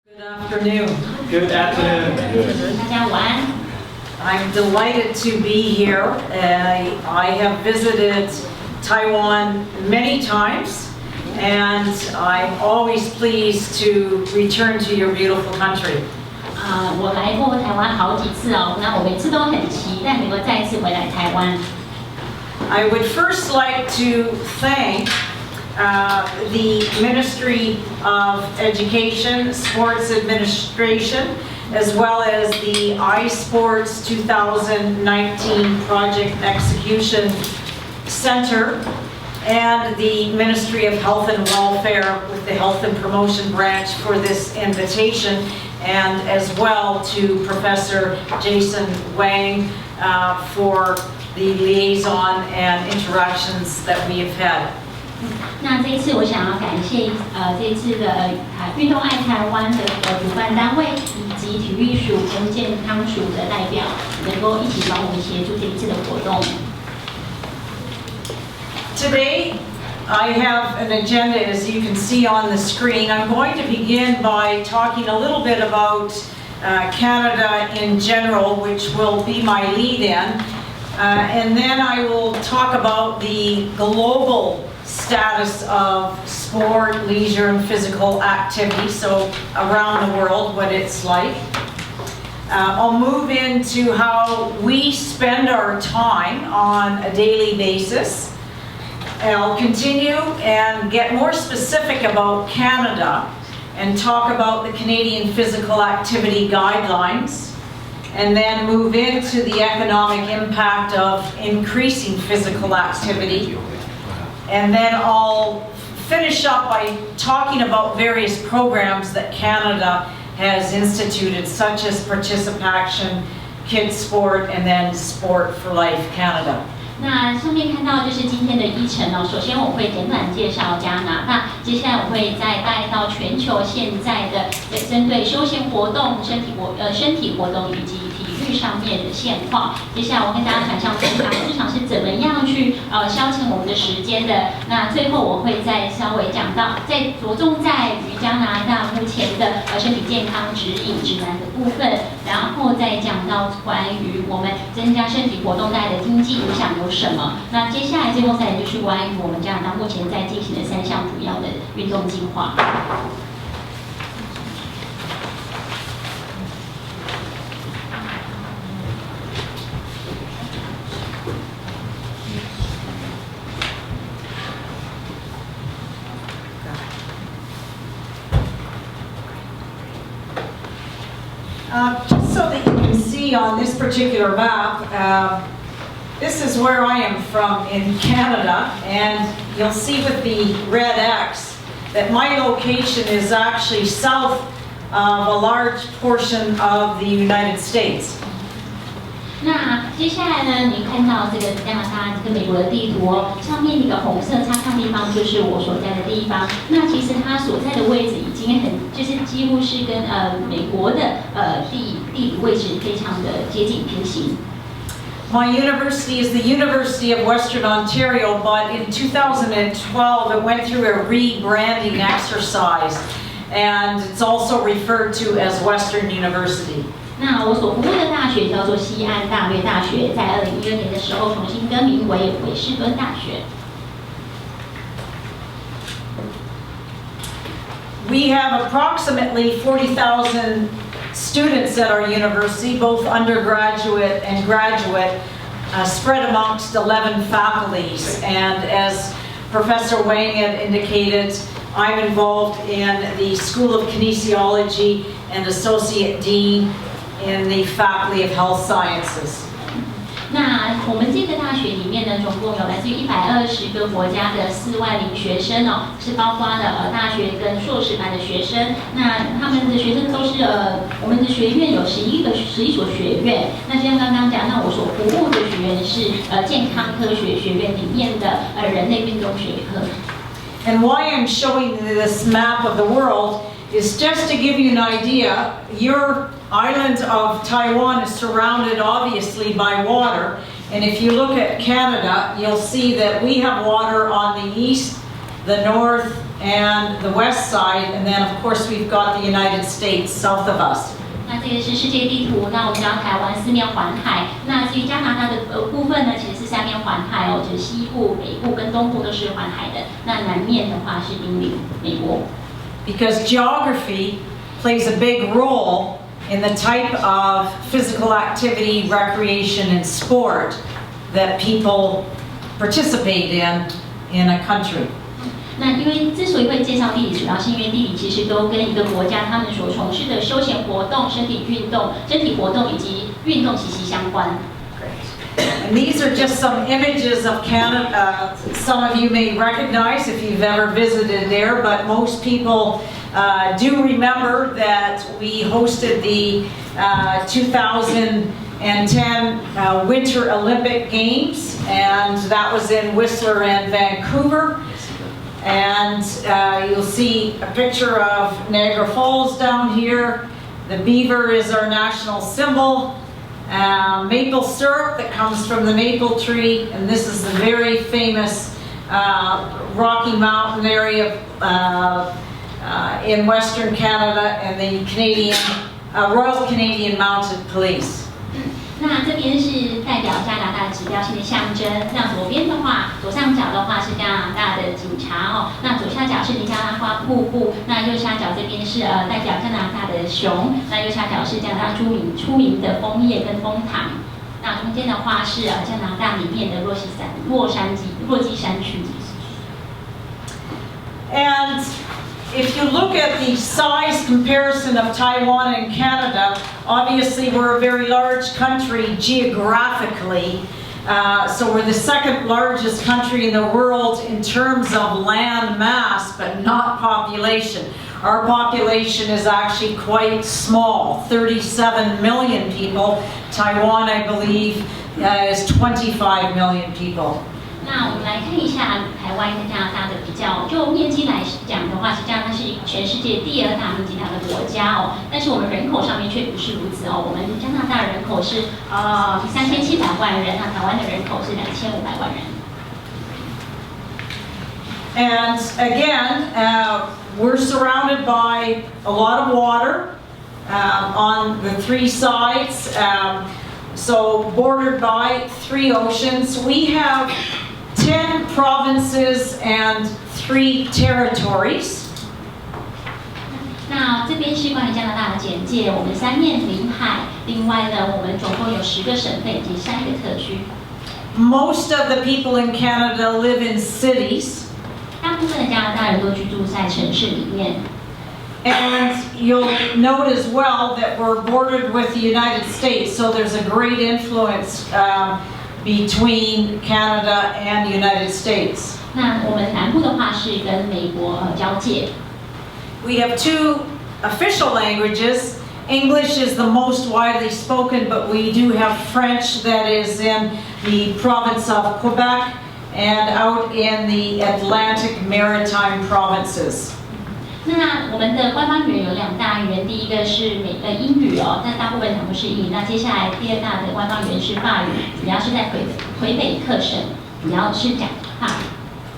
Good afternoon. Good afternoon. 大家午安。 I'm delighted to be here. I have visited Taiwan many times, and I'm always pleased to return to your beautiful country. 我来过台湾好几次哦，那我每次都很期待能够再一次回来台湾。 I would first like to thank the Ministry of Education, Sports Administration, as well as the iSports 2019 Project Execution Center, and the Ministry of Health and Welfare with the Health and Promotion Branch for this invitation, and as well to Professor Jason Wang for the liaison and interactions that we have had. 那这一次我想要感谢这一次的运动爱台湾的主办单位以及体育署跟健康署的代表，能够一起帮我们协助这一次的活动。 Today, I have an agenda, as you can see on the screen. I'm going to begin by talking a little bit about Canada in general, which will be my lead-in. And then I will talk about the global status of sport, leisure, and physical activity, so around the world, what it's like. I'll move into how we spend our time on a daily basis. I'll continue and get more specific about Canada and talk about the Canadian Physical Activity Guidelines, and then move into the economic impact of increasing physical activity. And then I'll finish up by talking about various programs that Canada has instituted, such as Participation, Kids Sport, and then Sport for Life Canada. 那上面看到就是今天的议程哦。首先我会简短介绍加拿大，接下来我会再带到全球现在的针对休闲活动、身体活动以及体育上面的现况。接下来我跟大家想象平常日常是怎么样去消遣我们的时间的。那最后我会再稍微讲到，再着重在于加拿大目前的身体健康指引指南的部分，然后再讲到关于我们增加身体活动带来的经济影响有什么？那接下来最后再来就是关于我们加拿大目前在进行的3项主要的运动计划。Just so that you can see on this particular map, this is where I am from in Canada, and you'll see with the red X that my location is actually south of a large portion of the United States. 那接下来呢，你看到这个加拿大跟美国的地图哦，上面一个红色叉叉地方就是我所在的地方。那其实它所在的位置已经就是几乎是跟美国的地理位置非常的接近平行。 My university is the University of Western Ontario, but in 2012 it went through a rebranding exercise, and it's also referred to as Western University. 那我所服务的大学叫做西岸大略大学，在2012年的时候重新更名为韦士敦大学。 We have approximately 40,000 students at our university, both undergraduate and graduate, spread amongst 11 faculties. And as Professor Wang had indicated, I'm involved in the School of Kinesiology and Associate Dean in the Faculty of Health Sciences. 那我们这个大学里面呢，总共有来自于120个国家的4万名学生哦，是包括了大学跟硕士班的学生。那他们的学生都是我们的学院有11所学院。那就像刚刚讲，那我所服务的学院是健康科学学院里面的人类运动学科。And why I'm showing this map of the world is just to give you an idea. Your island of Taiwan is surrounded obviously by water, and if you look at Canada, you'll see that we have water on the east the north and the west side, and then of course we've got the United States south of us. 那这个是世界地图，那我们知道台湾四面环海，那至于加拿大的部分呢，其实是三面环海哦，就是西部、北部跟东部都是环海的，那南面的话是濒临美国。Because geography plays a big role in the type of physical activity, recreation, and sport that people participate in a country. 那因为之所以会介绍地理，主要是因为地理其实都跟一个国家他们所从事的休闲活动、身体活动以及运动息息相关。And these are just some images of Canada. Some of you may recognize if you've ever visited there, but most people do remember that we hosted the 2010 Winter Olympic Games, and that was in Whistler and Vancouver. And you'll see a picture of Niagara Falls down here. The beaver is our national symbol. Maple syrup that comes from the maple tree, and this is the very famous Rocky Mountain area in Western Canada, and the Canadian Royal Canadian Mounted Police. 那这边是代表加拿大指标性的象征。那左边的话，左上角的话是加拿大的警察哦。那左下角是尼加拉瓜瀑布。那右下角这边是代表加拿大的熊。那右下角是加拿大出名的枫叶跟枫糖。那中间的话是加拿大里面的落基山区。And if you look at the size comparison of Taiwan and Canada, obviously we're a very large country geographically. So we're the second largest country in the world in terms of land mass, but not population. Our population is actually quite small, 37 million people. Taiwan, I believe, is 25 million people. 那我们来看一下台湾跟加拿大的比较，就面积来讲的话，是加拿大是全世界第二大面积大的国家哦，但是我们人口上面却不是如此哦。我们加拿大人口是3700万人，那台湾的人口是2500万人。And again, we're surrounded by a lot of water on the three sides, so bordered by 3 oceans. We have 10 provinces and 3 territories. 那这边是关于加拿大的简介，我们3面临海，另外呢，我们总共有10个省份以及3个特区。Most of the people in Canada live in cities. 大部分的加拿大人都居住在城市里面。And you'll note as well that we're bordered with the United States, so there's a great influence between Canada and the United States. 那我们南部的话是跟美国交界。We have 2 official languages. English is the most widely spoken, but we do have French that is in the province of Quebec and out in the Atlantic Maritime provinces. 那我们的官方语言有2大语言，第一个是英语哦，但大部分全部是英语。那接下来第2大的官方语言是法语，主要是在魁北克省，主要是讲法语。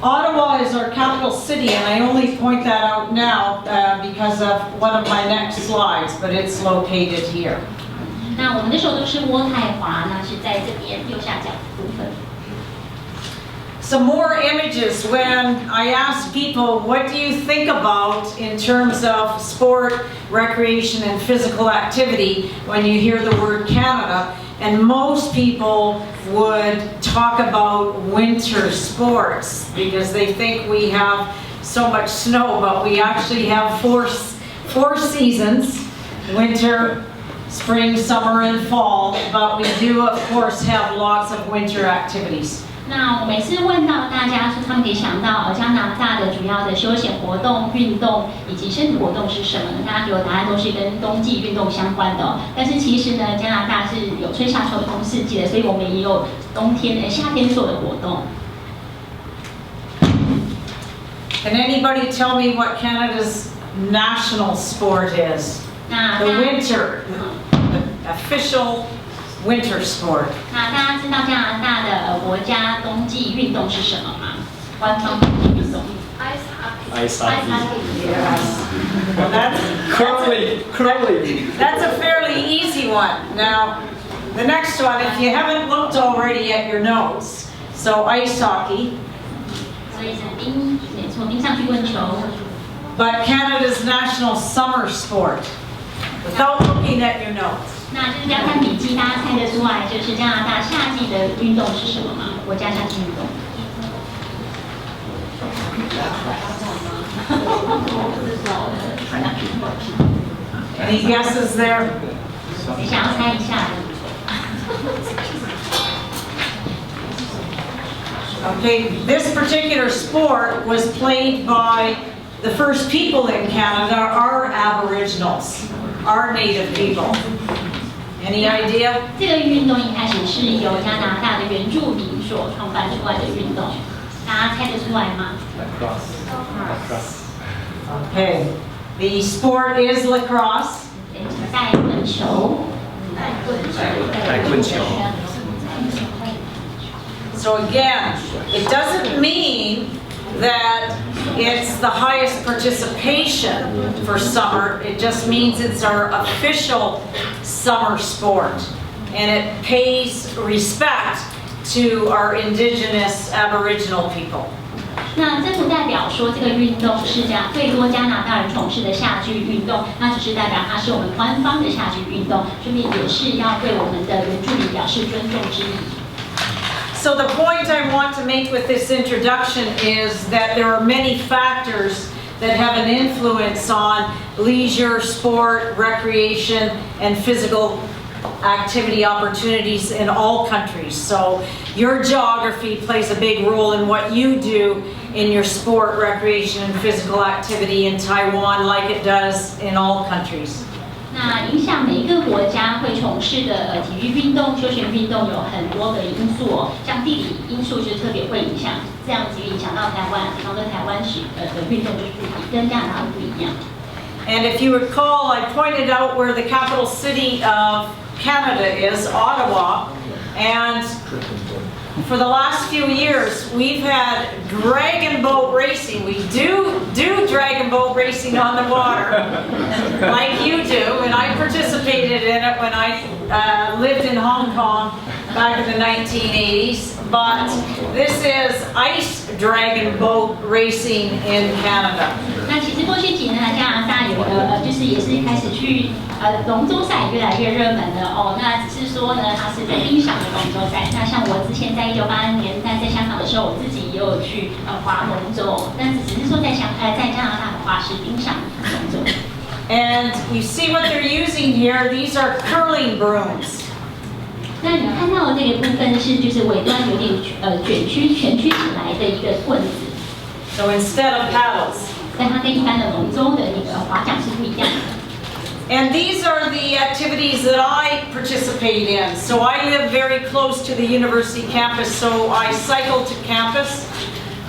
Ottawa is our capital city, and I only point that out now because of one of my next slides, but it's located here. 那我们的首都是渥太华，那是在这边右下角的部分。Some more images. When I ask people, what do you think about in terms of sport, recreation, and physical activity when you hear the word Canada? And most people would talk about winter sports because they think we have so much snow, but we actually have four seasons: winter, spring, summer, and fall. But we do, of course, have lots of winter activities. 那我每次问到大家说他们可以想到加拿大的主要的休闲活动、运动以及身体活动是什么呢？大家给我答案都是跟冬季运动相关的哦。但是其实呢，加拿大是有春夏秋冬4季的，所以我们也有夏天做的活动。Can anybody tell me what Canada's national sport is? The winter, the official winter sport. 那大家知道加拿大的国家冬季运动是什么吗？官方冬季运动。Ice hockey. Yes. Well, that's a fairly easy one. Now, the next one, if you haven't looked already at your notes, so ice hockey. 所以是没错，冰上曲棍球。But Canada's national summer sport. Without looking at your notes. 那就是这样看笔记，大家猜得出来，就是加拿大夏季的运动是什么吗？国家夏季运动。Any guesses there? 谁想要猜一下的？ Okay, this particular sport was played by the first people in Canada are Aboriginals, our native people. Any idea? 这个运动一开始是由加拿大的原住民所创办出来的运动，大家猜得出来吗？ Okay, the sport is lacrosse. 带棍球。 So again, it doesn't mean that it's the highest participation for summer. It just means it's our official summer sport. And it pays respect to our indigenous Aboriginal people. 那这不代表说这个运动是最多加拿大人从事的夏季运动，那只是代表它是我们官方的夏季运动，顺便也是要对我们的原住民表示尊重之意。 So the point I want to make with this introduction is that there are many factors that have an influence on leisure, sport, recreation, and physical activity opportunities in all countries. So your geography plays a big role in what you do in your sport, recreation, and physical activity in Taiwan like it does in all countries. 那影响每一个国家会从事的体育运动、休闲运动有很多个因素哦，像地理因素就特别会影响，这样子影响到台湾，比方说台湾的运动就是跟加拿大不一样。And if you recall, I pointed out where the capital city of Canada is, Ottawa, and for the last few years, we've had dragon boat racing. We do dragon boat racing on the water, like you do, and I participated in it when I lived in Hong Kong back in the 1980s. But this is ice dragon boat racing in Canada. 那其实过去几年来，加拿大有就是也是开始去龙舟赛越来越热门了哦。那只是说呢，它是在冰上的龙舟赛。那像我之前在1980年代在香港的时候，我自己也有去划龙舟，但只是说在加拿大的话是冰上龙舟。And you see what they're using here? These are curling brooms. 那你看到的这个部分是就是尾端有点卷曲起来的一个棍子。So instead of paddles. 但它跟一般的龙舟的那个划桨是不一样的。And these are the activities that I participate in. So I live very close to the university campus, so I cycle to campus.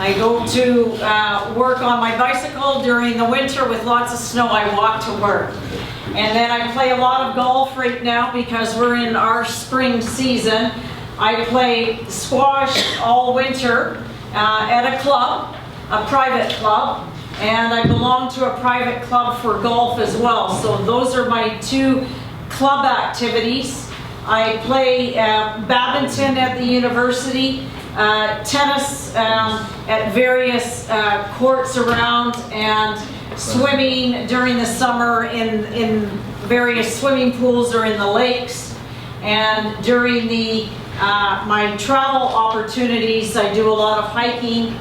I go to work on my bicycle during the winter with lots of snow. I walk to work. And then I play a lot of golf right now because we're in our spring season. I play squash all winter at a club, a private club. And I belong to a private club for golf as well. So those are my two club activities. I play badminton at the university, tennis at various courts around, and swimming during the summer in various swimming pools or in the lakes. And during my travel opportunities, I do a lot of hiking.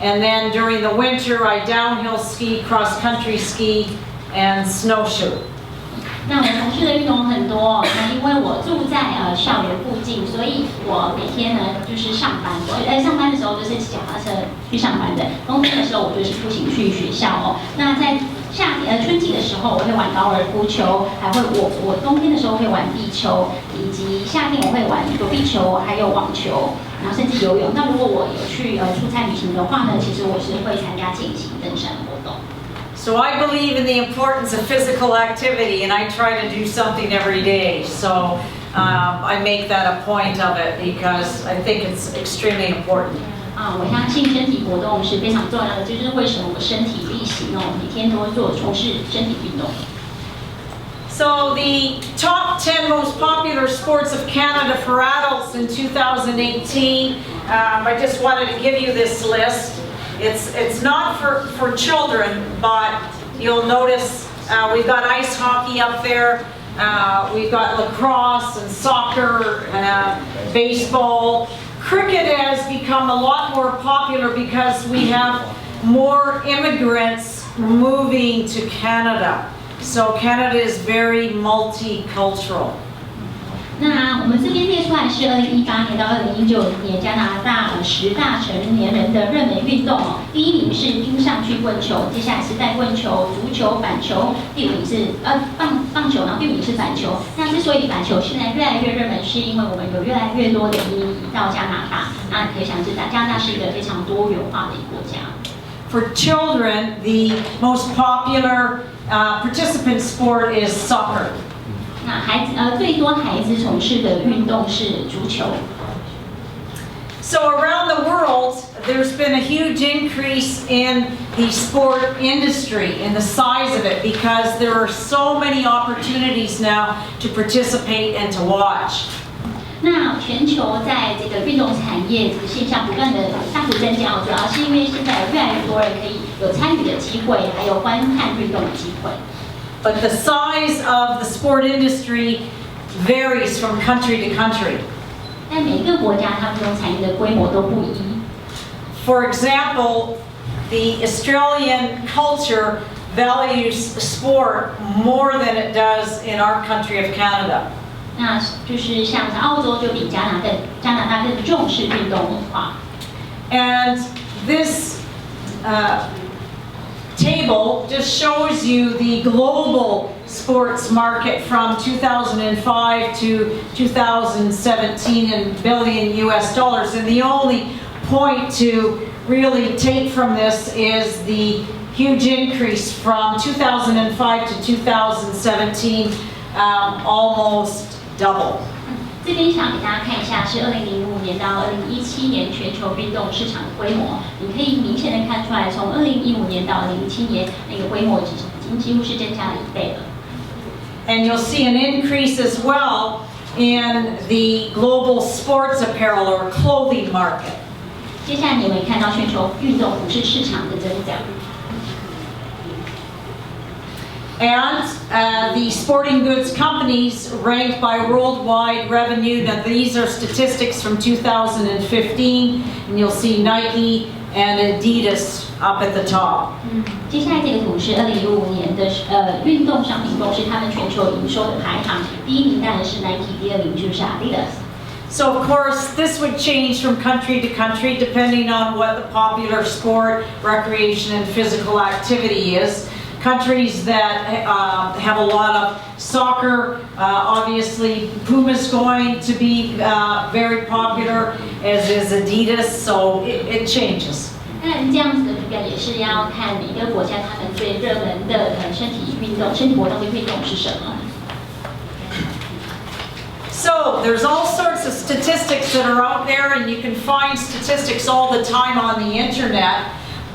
And then during the winter, I downhill ski, cross-country ski, and snowshoe. 那我从事的运动很多，那因为我住在校园附近，所以我每天呢就是上班的时候就是骑脚踏车去上班的，冬天的时候我就是步行去学校哦。那在春季的时候，我会玩高尔夫球，还会我冬天的时候会玩壁球，以及夏天我会玩躲避球，还有网球，然后甚至游泳。那如果我有去出差旅行的话呢，其实我是会参加健行登山活动。So I believe in the importance of physical activity, and I try to do something every day. So I make that a point of it because I think it's extremely important. 我相信身体活动是非常重要的，这就是为什么我身体力行哦，每天都从事身体运动。So the top 10 most popular sports of Canada for adults in 2018, I just wanted to give you this list. It's not for children, but you'll notice we've got ice hockey up there, we've got lacrosse and soccer, baseball. Cricket has become a lot more popular because we have more immigrants moving to Canada. So Canada is very multicultural. 那我们这边列出来是2018年到2019年加拿大10大成年人的热门运动哦。第一名是冰上曲棍球，接下来是带棍球、足球、板球，第五名是棒球，然后第五名是板球。那之所以板球现在越来越热门，是因为我们有越来越多的移民移到加拿大。那可以想知道，加拿大是一个非常多元化的一个国家。For children, the most popular participant sport is soccer. 那最多孩子从事的运动是足球。So around the world, there's been a huge increase in the sport industry, in the size of it, because there are so many opportunities now to participate and to watch. 那全球在这个运动产业这个现象不断的大幅增加，主要是因为现在有越来越多人可以有参与的机会，还有观看运动的机会。But the size of the sport industry varies from country to country. 但每一个国家它们这种产业的规模都不一。For example, the Australian culture values sport more than it does in our country of Canada. 那就是像在澳洲就比加拿大更重视运动文化。And this table just shows you the global sports market from 2005 to 2017 in billion US dollars. And the only point to really take from this is the huge increase from 2005 to 2017, almost double. 这边想给大家看一下，是2005年到2017年全球运动市场的规模。你可以明显的看出来，从2015年到2017年，那个规模已经几乎是增加了1倍了。And you'll see an increase as well in the global sports apparel or clothing market. 接下来你会看到全球运动服饰市场的增长。And the sporting goods companies ranked by worldwide revenue. Now these are statistics from 2015, and you'll see Nike and Adidas up at the top. 接下来这个图是2015年的运动商品公司他们全球营收的排行，第一名当然是 Nike， 第二名就是 Adidas。So of course, this would change from country to country depending on what the popular sport, recreation, and physical activity is. Countries that have a lot of soccer, obviously Puma's going to be very popular, as is Adidas, so it changes. 那这样子的图表也是要看每个国家他们最热门的身体活动的运动是什么。So there's all sorts of statistics that are out there, and you can find statistics all the time on the internet.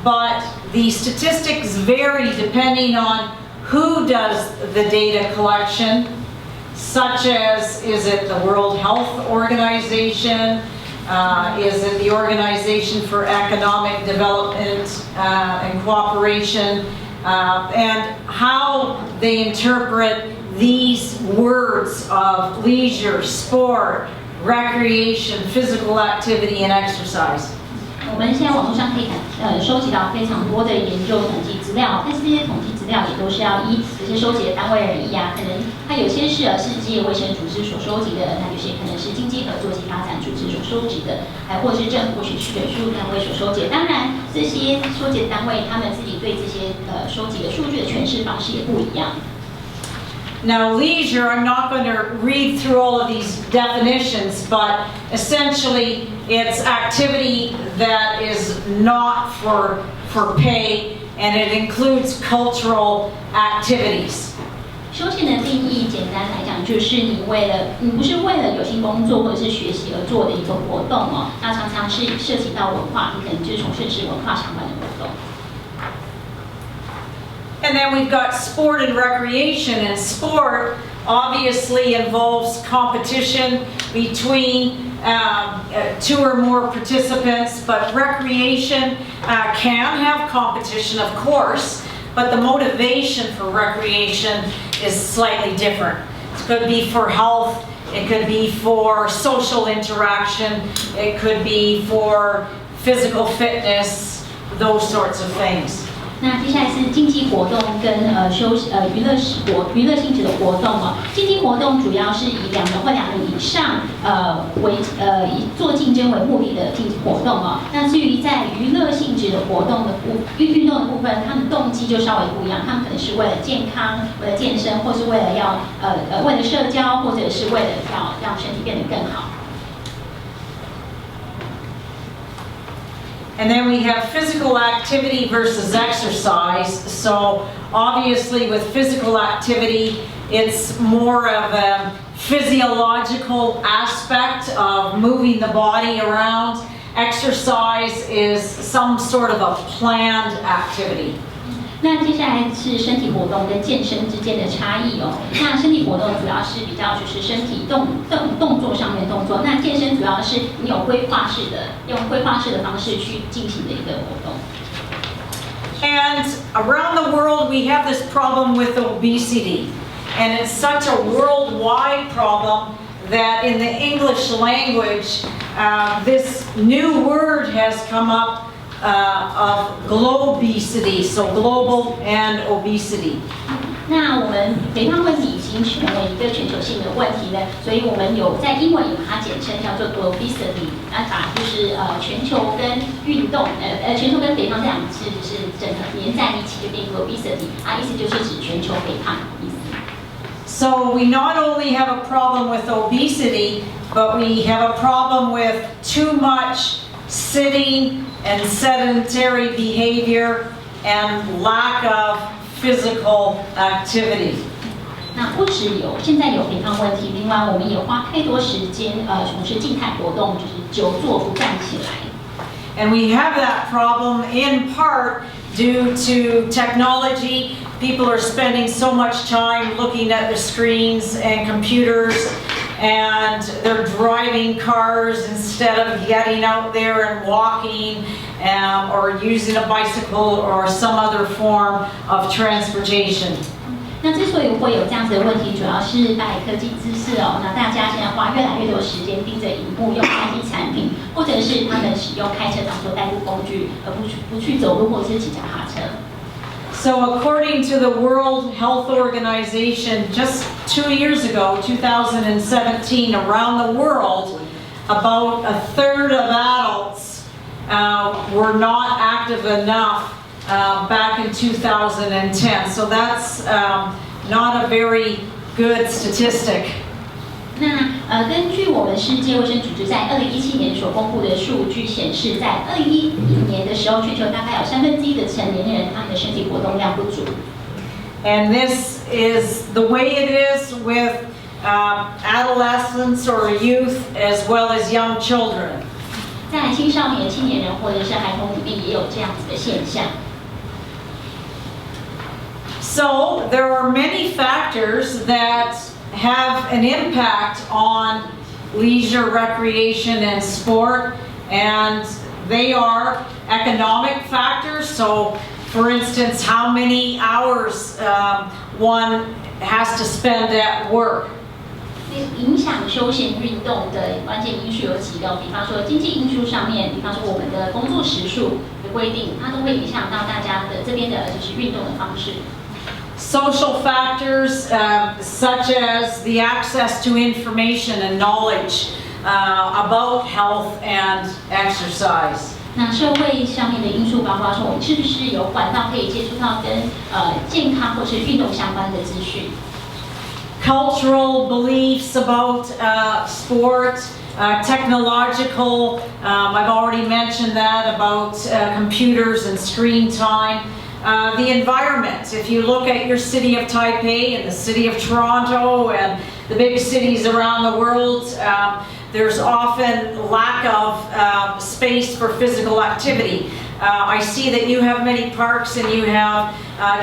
But the statistics vary depending on who does the data collection, such as, is it the World Health Organization? Is it the Organization for Economic Development and Cooperation? And how they interpret these words of leisure, sport, recreation, physical activity, and exercise. 我们现在网络上可以收集到非常多的研究统计资料，但是这些统计资料也都是要依这些收集的单位而异啊。可能它有些是世界卫生组织所收集的，那有些可能是经济合作及发展组织所收集的，还或者是政府学术单位所收集的。当然，这些收集的单位他们自己对这些收集的数据的诠释方式也不一样。Now, leisure, I'm not going to read through all of these definitions, but essentially it's activity that is not for pay, and it includes cultural activities. 休闲的定义，简单来讲，就是你不是为了有薪工作或者是学习而做的一个活动哦。那常常是涉及到文化，你可能就是从事是文化相关的活动。And then we've got sport and recreation, and sport obviously involves competition between two or more participants, but recreation can have competition, of course, but the motivation for recreation is slightly different. It could be for health, it could be for social interaction, it could be for physical fitness, those sorts of things. 那接下来是竞技活动跟娱乐性质的活动哦。竞技活动主要是以2人或2人以上以做竞争为目的的竞技活动哦。那至于在娱乐性质的活动的运动的部分，他们动机就稍微不一样，他们可能是为了健康、为了健身，或是为了为了社交，或者是为了要让身体变得更好。And then we have physical activity versus exercise. So obviously with physical activity, it's more of a physiological aspect of moving the body around. Exercise is some sort of a planned activity. 那接下来是身体活动跟健身之间的差异哦。那身体活动主要是比较就是身体动作上面的动作，那健身主要是你有规划式的，用规划式的方式去进行的一个活动。And around the world, we have this problem with obesity, and it's such a worldwide problem that in the English language, this new word has come up. Of globesity, so global and obesity. 那我们肥胖问题已经成为一个全球性的问题了，所以我们有在英文有把它简称叫做 globesity， 那把就是全球跟运动，全球跟肥胖这两个字就是整合连在一起就变 globesity， 意思就是指全球肥胖的意思。So we not only have a problem with obesity, but we have a problem with too much sitting and sedentary behavior and lack of physical activity. 那不只有现在有肥胖问题，另外我们也花太多时间从事静态活动，就是久坐不站起来。And we have that problem in part due to technology. People are spending so much time looking at the screens and computers, and they're driving cars instead of getting out there and walking or using a bicycle or some other form of transportation. 那之所以会有这样子的问题，主要是拜科技知识哦。那大家现在花越来越多时间盯着荧幕用三 C 产品，或者是他们使用开车当作代步工具，而不去走路或者是骑脚踏车。So according to the World Health Organization, just 2 years ago, 2017, around the world, about a third of adults were not active enough back in 2010. So that's not a very good statistic. 那根据我们世界卫生组织在2017年所公布的数据显示，在2010年的时候，全球大概有1/3的成年人他们的身体活动量不足。And this is the way it is with adolescents or youth as well as young children. 在青少年、青年人或者是孩童里面也有这样子的现象。So there are many factors that have an impact on leisure, recreation, and sport, and they are economic factors. So, for instance, how many hours one has to spend at work. 影响休闲运动的关键因素有几个，比方说经济因素上面，比方说我们的工作时数的规定，它都会影响到大家的这边的就是运动的方式。Social factors such as the access to information and knowledge about health and exercise. 那社会上面的因素，包括说我们是不是有管道可以接触到跟健康或是运动相关的资讯。Cultural beliefs about sport, technological, I've already mentioned that about computers and screen time. the environment. If you look at your city of Taipei and the city of Toronto and the big cities around the world, there's often lack of space for physical activity. I see that you have many parks and you have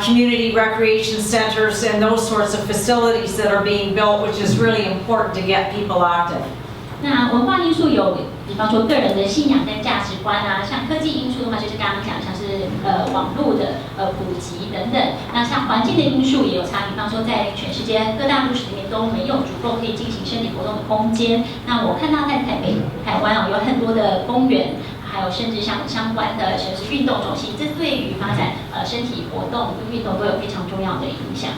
community recreation centers and those sorts of facilities that are being built, which is really important to get people active. 那文化因素有，比方说个人的信仰跟价值观啊，像科技因素的话，就是刚刚讲像是网络的普及等等。那像环境的因素也有差，比方说在全世界各大都市里面都没有足够可以进行身体活动的空间。那我看到在台湾有很多的公园，还有甚至像相关的像是运动中心，这对于发展身体活动运动都有非常重要的影响。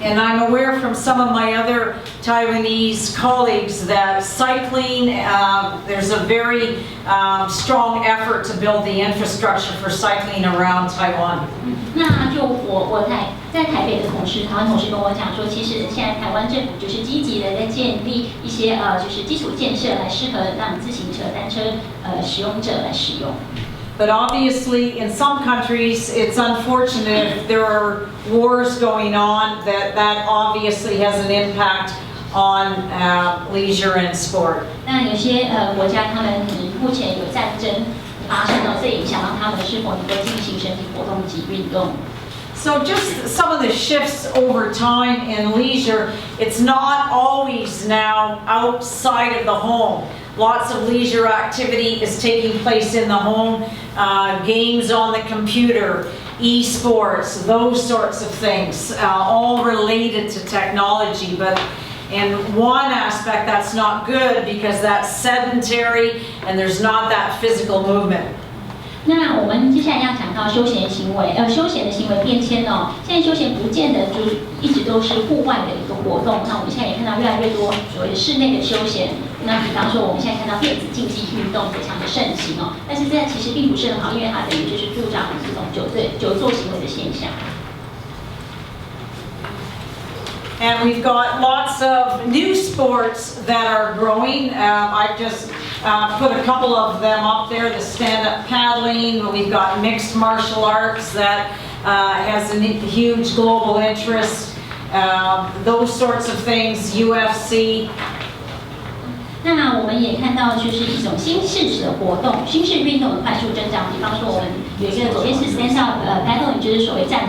And I'm aware from some of my other Taiwanese colleagues that cycling, there's a very strong effort to build the infrastructure for cycling around Taiwan. 那就我在台北的台湾同事跟我讲说，其实现在台湾政府就是积极的在建立一些就是基础建设来适合让自行车、单车使用者来使用。But obviously, in some countries, it's unfortunate if there are wars going on, that obviously has an impact on leisure and sport. 那有些国家他们可能目前有战争发生了，这影响到他们是否能够进行身体活动及运动。So just some of the shifts over time in leisure, it's not always now outside of the home. Lots of leisure activity is taking place in the home, games on the computer, iSports, those sorts of things, all related to technology. But in one aspect, that's not good because that's sedentary and there's not that physical movement. 那我们接下来要讲到休闲行为，休闲的行为变迁哦。现在休闲不见得就一直都是户外的一个活动，那我们现在也看到越来越多所谓的室内的休闲。那比方说我们现在看到电子竞技运动非常的盛行哦，但是这其实并不是很好，因为它等于就是助长这种久坐行为的现象。And we've got lots of new sports that are growing. I've just put a couple of them up there, the stand-up paddling. We've got mixed martial arts that has a huge global interest. Those sorts of things, UFC. 那我们也看到，就是一种新式的活动、新式运动的快速增长。比方说，我们有一个左边是 stand-up paddling， 就是所谓战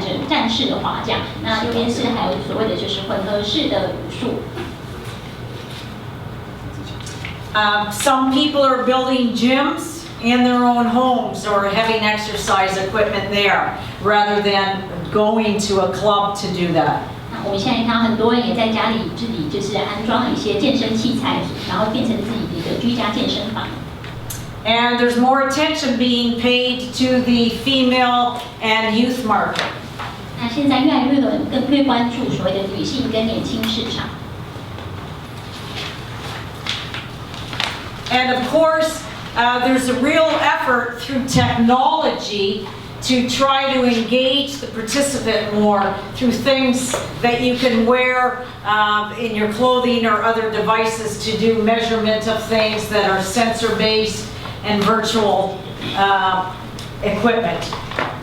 式的划桨；那右边是还有所谓的就是混合式的武术。Some people are building gyms in their own homes or having exercise equipment there, rather than going to a club to do that. 我们现在看到很多人也在家里自己就是安装了一些健身器材，然后变成自己的一个居家健身房。And there's more attention being paid to the female and youth market. 那现在越来越多人越关注所谓的女性跟年轻市场。And of course, there's a real effort through technology to try to engage the participant more through things that you can wear in your clothing or other devices to do measurement of things that are sensor-based and virtual equipment.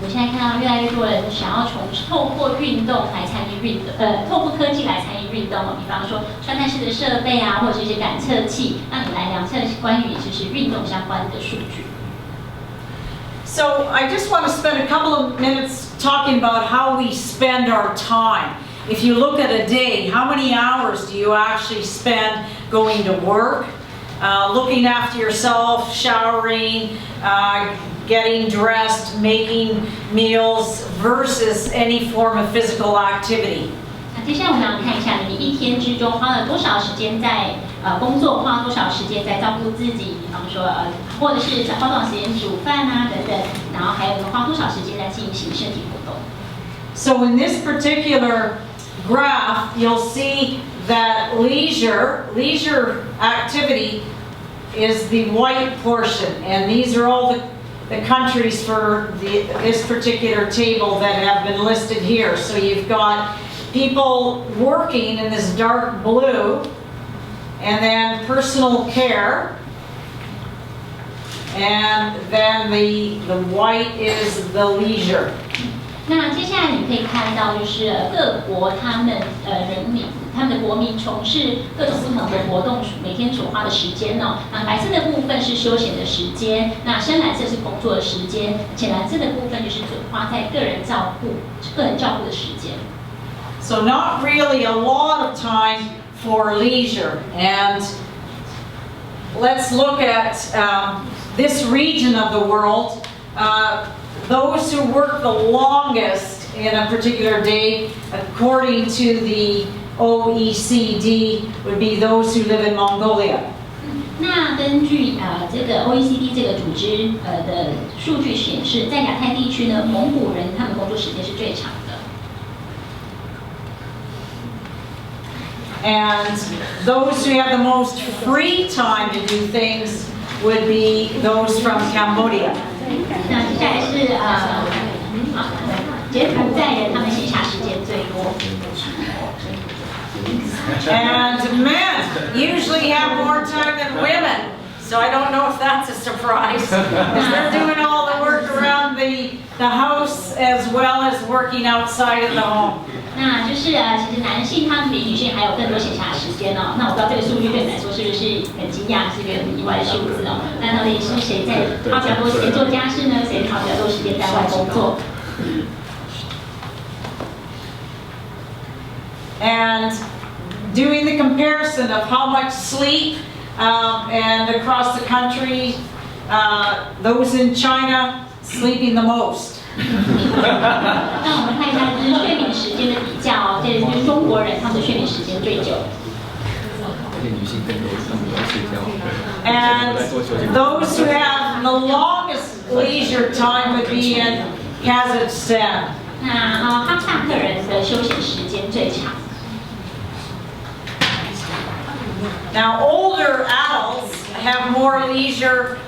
我们现在看到越来越多人想要透过运动来参与透过科技来参与运动哦，比方说穿戴式的设备啊，或者是一些感测器，让你来量测关于就是运动相关的数据。So I just want to spend a couple of minutes talking about how we spend our time. If you look at a day, how many hours do you actually spend going to work, looking after yourself, showering, getting dressed, making meals, versus any form of physical activity? 那接下来我们来看一下，你一天之中花了多少时间在工作，花了多少时间在照顾自己，比方说或者是花多少时间煮饭啊等等，然后还有花多少时间在进行身体活动。So in this particular graph, you'll see that leisure activity is the white portion, and these are all the countries for this particular table that have been listed here. So you've got people working in this dark blue, and then personal care, and then the white is the leisure. 那接下来你可以看到，就是各国他们他们的国民从事各种不同的活动，每天所花的时间哦。那白色的部分是休闲的时间，那深蓝色是工作的时间，浅蓝色的部分就是花在个人照顾的时间。So not really a lot of time for leisure. And let's look at this region of the world. Those who work the longest in a particular day, according to the OECD, would be those who live in Mongolia. 那根据这个 OECD 这个组织的数据显示，在亚太地区呢，蒙古人他们工作时间是最长的。And those who have the most free time to do things would be those from Cambodia. 那接下来是柬埔寨人，他们闲暇时间最多。And men usually have more time than women. So I don't know if that's a surprise. Because they're doing all the work around the house as well as working outside of the home. 那就是其实男性他们比女性还有更多闲暇时间哦。那我不知道这个数据对你来说是不是很惊讶，是一个很意外的数字哦。那到底是谁在花比较多时间做家事呢？谁花比较多时间在外工作？ And doing the comparison of how much sleep and across the country, those in China sleeping the most. 那我们看一下就是睡眠时间的比较哦，这就是中国人他们的睡眠时间最久。And those who have the longest leisure time would be in Kazakhstan. 那哈萨克人的休闲时间最长。 Now, older adults have more leisure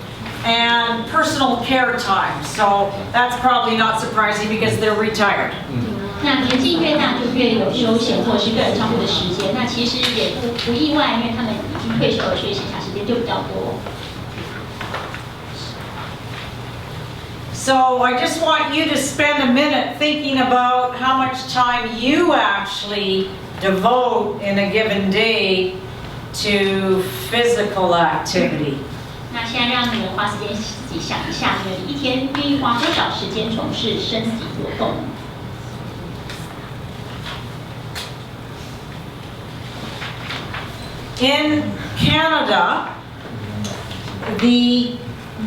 and personal care time, so that's probably not surprising because they're retired. 那年纪越大，就越有休闲或是个人照顾的时间。那其实也不意外，因为他们已经退休了，所以闲暇时间就比较多。 So I just want you to spend a minute thinking about how much time you actually devote in a given day to physical activity. 那现在让你们花时间自己想一下，你们一天愿意花多少时间从事身体活动？ In Canada, the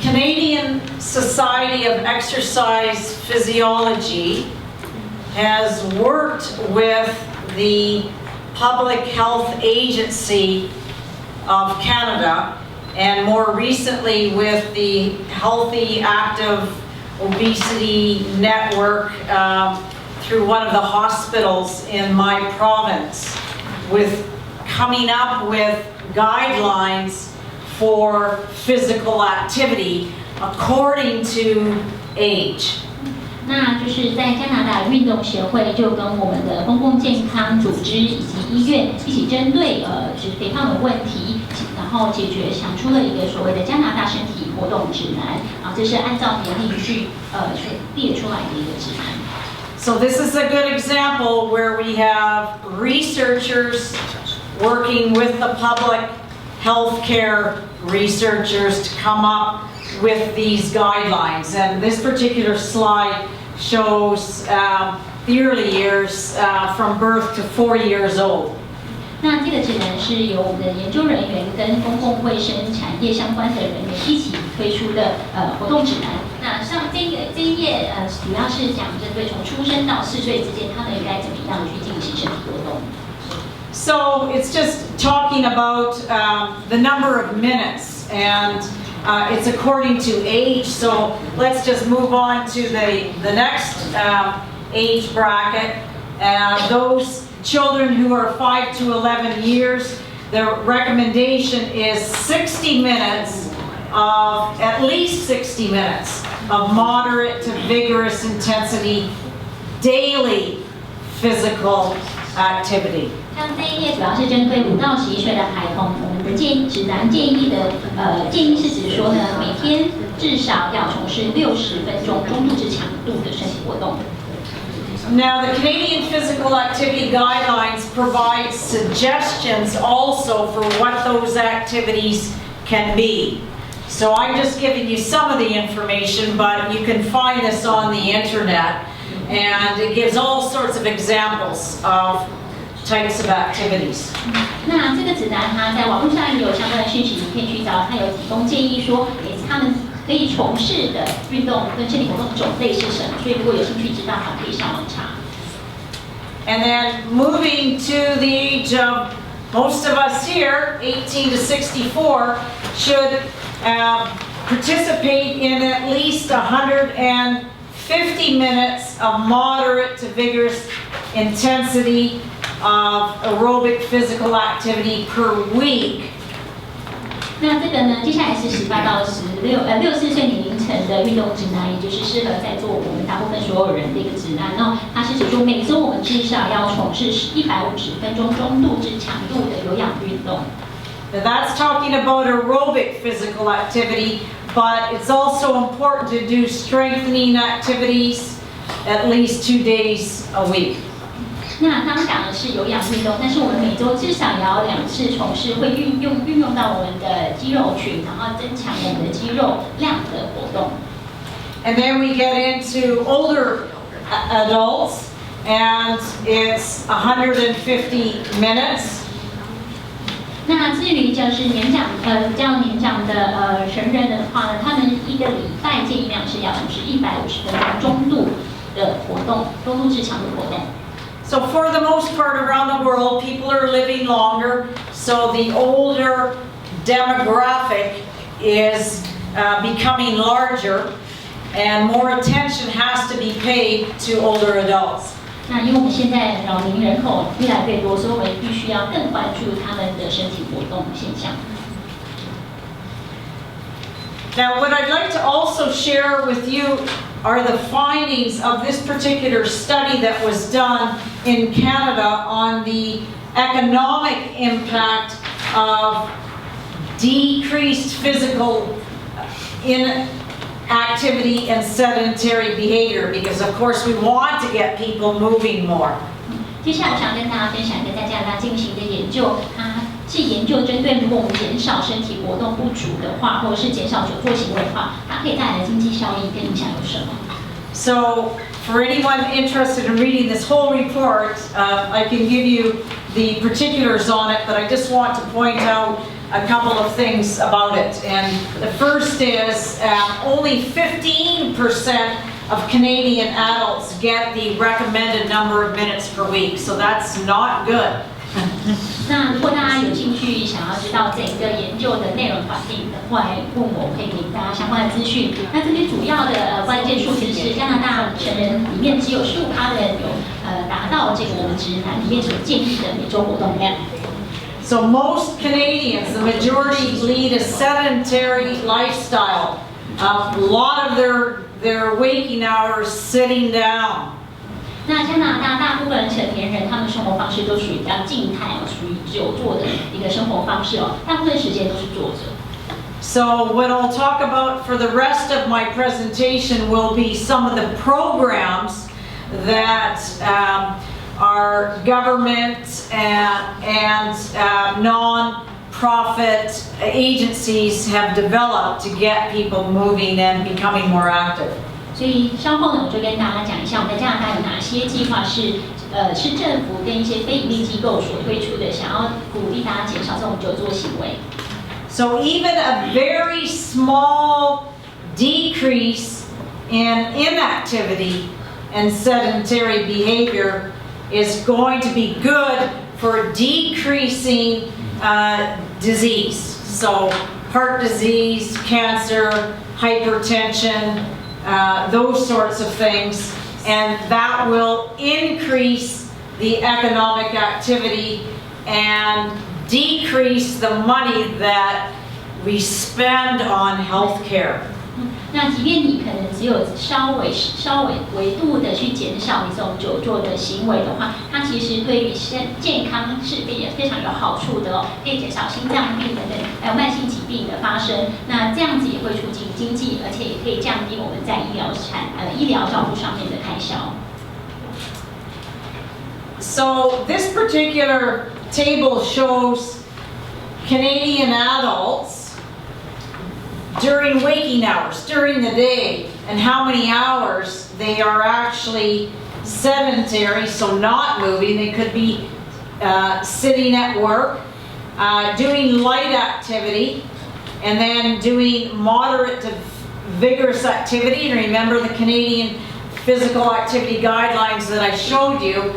Canadian Society of Exercise Physiology has worked with the Public Health Agency of Canada and more recently with the Healthy Active Obesity Network through one of the hospitals in my province with coming up with guidelines for physical activity according to age. 那就是在加拿大运动协会就跟我们的公共健康组织以及医院一起针对就是肥胖的问题，然后想出了一个所谓的加拿大身体活动指南，啊，这是按照年龄去列出来的一个指南。 So this is a good example where we have researchers working with the public healthcare researchers to come up with these guidelines. And this particular slide shows the early years from birth to 4 years old. 那这个指南是由我们的研究人员跟公共卫生产业相关的人员一起推出的活动指南。那上这一页主要是讲针对从出生到4岁之间，他们应该怎么样去进行身体活动。 So it's just talking about the number of minutes, and it's according to age. So let's just move on to the next age bracket. Those children who are 5 to 11 years, the recommendation is 60 minutes of, at least 60 minutes of moderate to vigorous intensity daily physical activity. 像这一页主要是针对5到11岁的孩童，我们的指南建议是指说呢，每天至少要从事60分钟中度至强度的身体活动。Now, the Canadian Physical Activity Guidelines provide suggestions also for what those activities can be. So I'm just giving you some of the information, but you can find this on the internet, and it gives all sorts of examples of types of activities. 那这个指南它在网络上也有相关的讯息，你可以去找，它有提供建议说，他们可以从事的运动跟身体活动种类是什么，所以如果有兴趣知道的话，可以上网查。And then moving to the age of most of us here, 18 to 64, should participate in at least 150 minutes of moderate to vigorous intensity of aerobic physical activity per week. 那这个呢，接下来是18到64岁年龄层的运动指南，也就是适合在座我们大部分所有人的一个指南。那它是指出每周我们至少要从事150分钟中度至强度的有氧运动。Now that's talking about aerobic physical activity, but it's also important to do strengthening activities at least 2 days a week. 那刚刚讲的是有氧运动，但是我们每周至少也要2次从事会运用到我们的肌肉群，然后增强我们的肌肉量的活动。And then we get into older adults, and it's 150 minutes. 那至于就是比较年长的成人的话呢，他们一个礼拜建议量是要从事150分钟中度的活动，中度至强度活动。So for the most part around the world, people are living longer, so the older demographic is becoming larger, and more attention has to be paid to older adults. 那因为我们现在老龄人口越来越多，所以我们必须要更关注他们的身体活动现象。Now, what I'd like to also share with you are the findings of this particular study that was done in Canada on the economic impact of decreased physical inactivity and sedentary behavior, because of course we want to get people moving more. 接下来我想跟大家分享一个在加拿大进行的研究，它是研究针对如果我们减少身体活动不足的话，或者是减少久坐行为的话，它可以带来的经济效益跟影响有什么？ So, for anyone interested in reading this whole report, I can give you the particulars on it, but I just want to point out a couple of things about it. And the first is only 15% of Canadian adults get the recommended number of minutes per week, so that's not good. 那如果大家有兴趣想要知道整个研究的内容的话，可以过来问我，可以给大家相关的资讯。那这边主要的关键数字是加拿大成人里面只有15%的人有达到这个我们指南里面所建议的每周活动量。So most Canadians, the majority, lead a sedentary lifestyle. A lot of their waking hours sitting down. 那加拿大大部分成年人，他们生活方式都属于比较静态属于久坐的一个生活方式大部分时间都是坐着。So what I'll talk about for the rest of my presentation will be some of the programs that our government and non-profit agencies have developed to get people moving and becoming more active. 所以稍后呢，我就跟大家讲一下我们在加拿大有哪些计划是政府跟一些非营利机构所推出的，想要鼓励大家减少这种久坐行为。So even a very small decrease in inactivity and sedentary behavior is going to be good for decreasing disease. So heart disease, cancer, hypertension, those sorts of things, and that will increase the economic activity and decrease the money that we spend on health care. 那即便你可能只有稍微维度的去减少你这种久坐的行为的话，它其实对于健康是非常有好处的可以减少心脏病等等还有慢性疾病的发生。那这样子也会促进经济，而且也可以降低我们在医疗照顾上面的开销。So this particular table shows Canadian adults during waking hours, during the day, and how many hours they are actually sedentary, so not moving. They could be sitting at work, doing light activity, and then doing moderate to vigorous activity. And remember, the Canadian physical activity guidelines that I showed you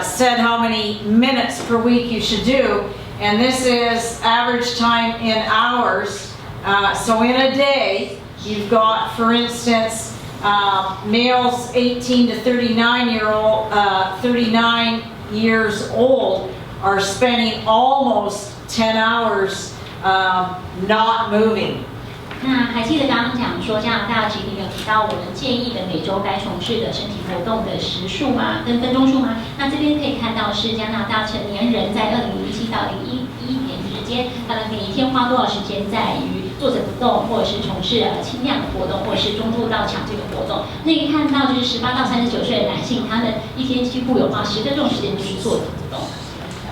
said how many minutes per week you should do. And this is average time in hours. So in a day, you've got, for instance, males 18 to 39 years old are spending almost 10 hours not moving. 那还记得刚刚讲说加拿大疾病有提到我们建议的每周该从事的身体活动的时数吗？跟分钟数吗？那这边可以看到是加拿大成年人在2007到2011年之间，他们每一天花多少时间在于坐着不动，或者是从事轻量的活动，或者是中度到强劲的活动。那可以看到就是18到39岁的男性，他们一天几乎有花10分钟时间就是坐着不动。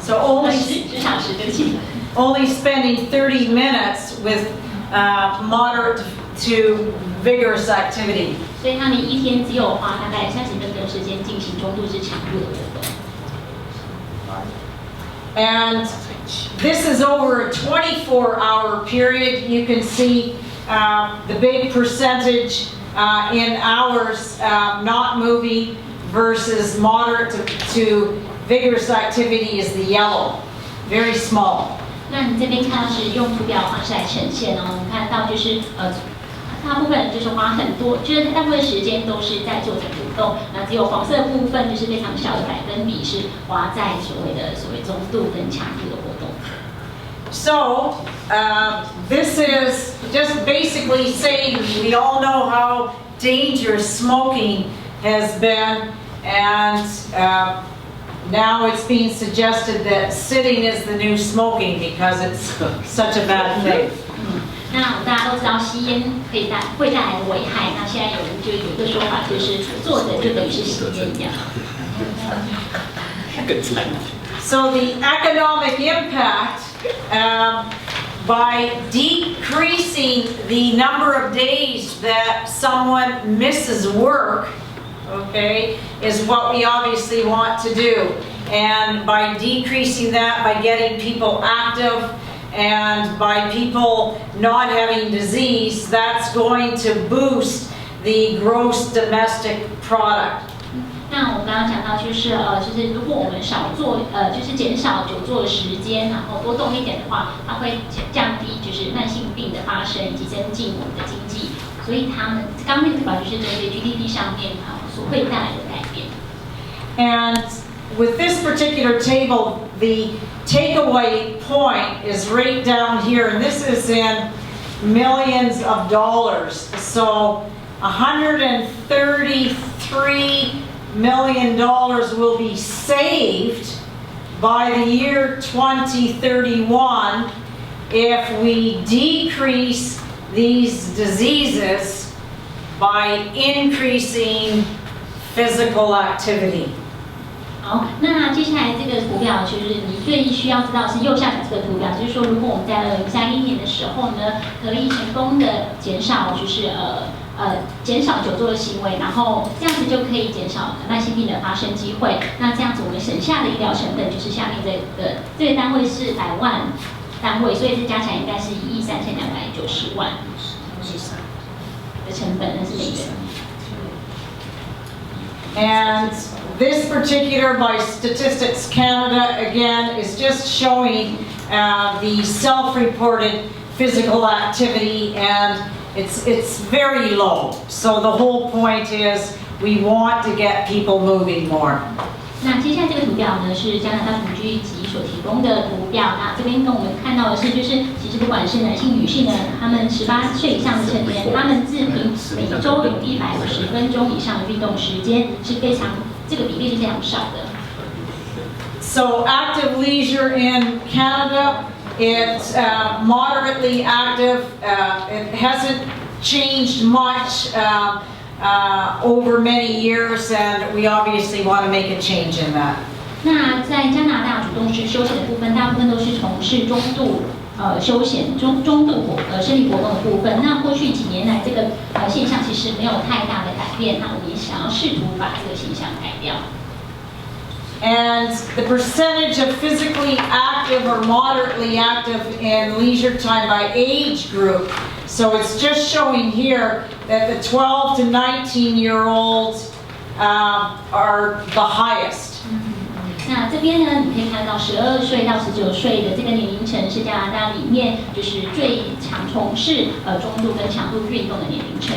So only 10小时，对不起。Only spending 30 minutes with moderate to vigorous activity. 所以他们一天只有花大概30分钟时间进行中度至强度的活动。And this is over a 24-hour period. You can see the big percentage in hours not moving versus moderate to vigorous activity is the yellow, very small. 那你这边看到是用图表方式来呈现哦，你看到就是大部分就是花很多，就是大部分时间都是在做着不动，那只有黄色部分就是非常小的百分比是花在所谓中度跟强度的活动。So this is just basically saying we all know how dangerous smoking has been, and now it's being suggested that sitting is the new smoking because it's such a bad thing. 那大家都知道吸烟会带来的危害，那现在有人就有一个说法，就是坐着就等于是吸烟一样。So the economic impact by decreasing the number of days that someone misses work, okay, is what we obviously want to do. And by decreasing that, by getting people active, and by people not having disease, that's going to boost the gross domestic product. 那我刚刚讲到就是如果我们少做就是减少久坐的时间，然后多动一点的话，它会降低就是慢性病的发生以及增进我们的经济。所以他们刚刚那个图表就是针对 GDP 上面所会带来的改变。And with this particular table, the takeaway point is right down here, and this is in millions of dollars. So $133 million will be saved by the year 2031 if we decrease these diseases by increasing physical activity. 好，那接下来这个图表就是你最需要知道是右下角这个图表，就是说如果我们在2031年的时候呢，可以成功的减少就是减少久坐的行为，然后这样子就可以减少慢性病的发生机会。那这样子我们省下的医疗成本就是下面这个单位是100万单位，所以这加起来应该是1亿3290万的成本，那是美元。And this particular, by Statistics Canada, again, is just showing the self-reported physical activity, and it's very low. So the whole point is we want to get people moving more. 那接下来这个图表呢是加拿大统计局所提供的图表，那这边跟我们看到的是，就是其实不管是男性、女性呢，他们18岁以上的成年人，他们自评每周有150分钟以上的运动时间，是非常这个比例是非常少的。So active leisure in Canada, it's moderately active. It hasn't changed much over many years, and we obviously want to make a change in that. 那在加拿大主动式休闲的部分，大部分都是从事中度休闲中度生理活动的部分。那过去几年来，这个现象其实没有太大的改变。那我们也想要试图把这个现象改掉。And the percentage of physically active or moderately active in leisure time by age group. So it's just showing here that the 12 to 19-year-olds are the highest. 那这边呢，你可以看到12岁到19岁的这个年龄层是加拿大里面就是最常从事中度跟强度运动的年龄层。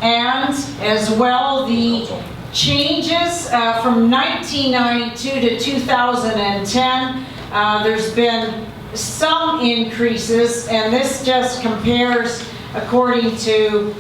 And as well, the changes from 1992 to 2010, there's been some increases, and this just compares according to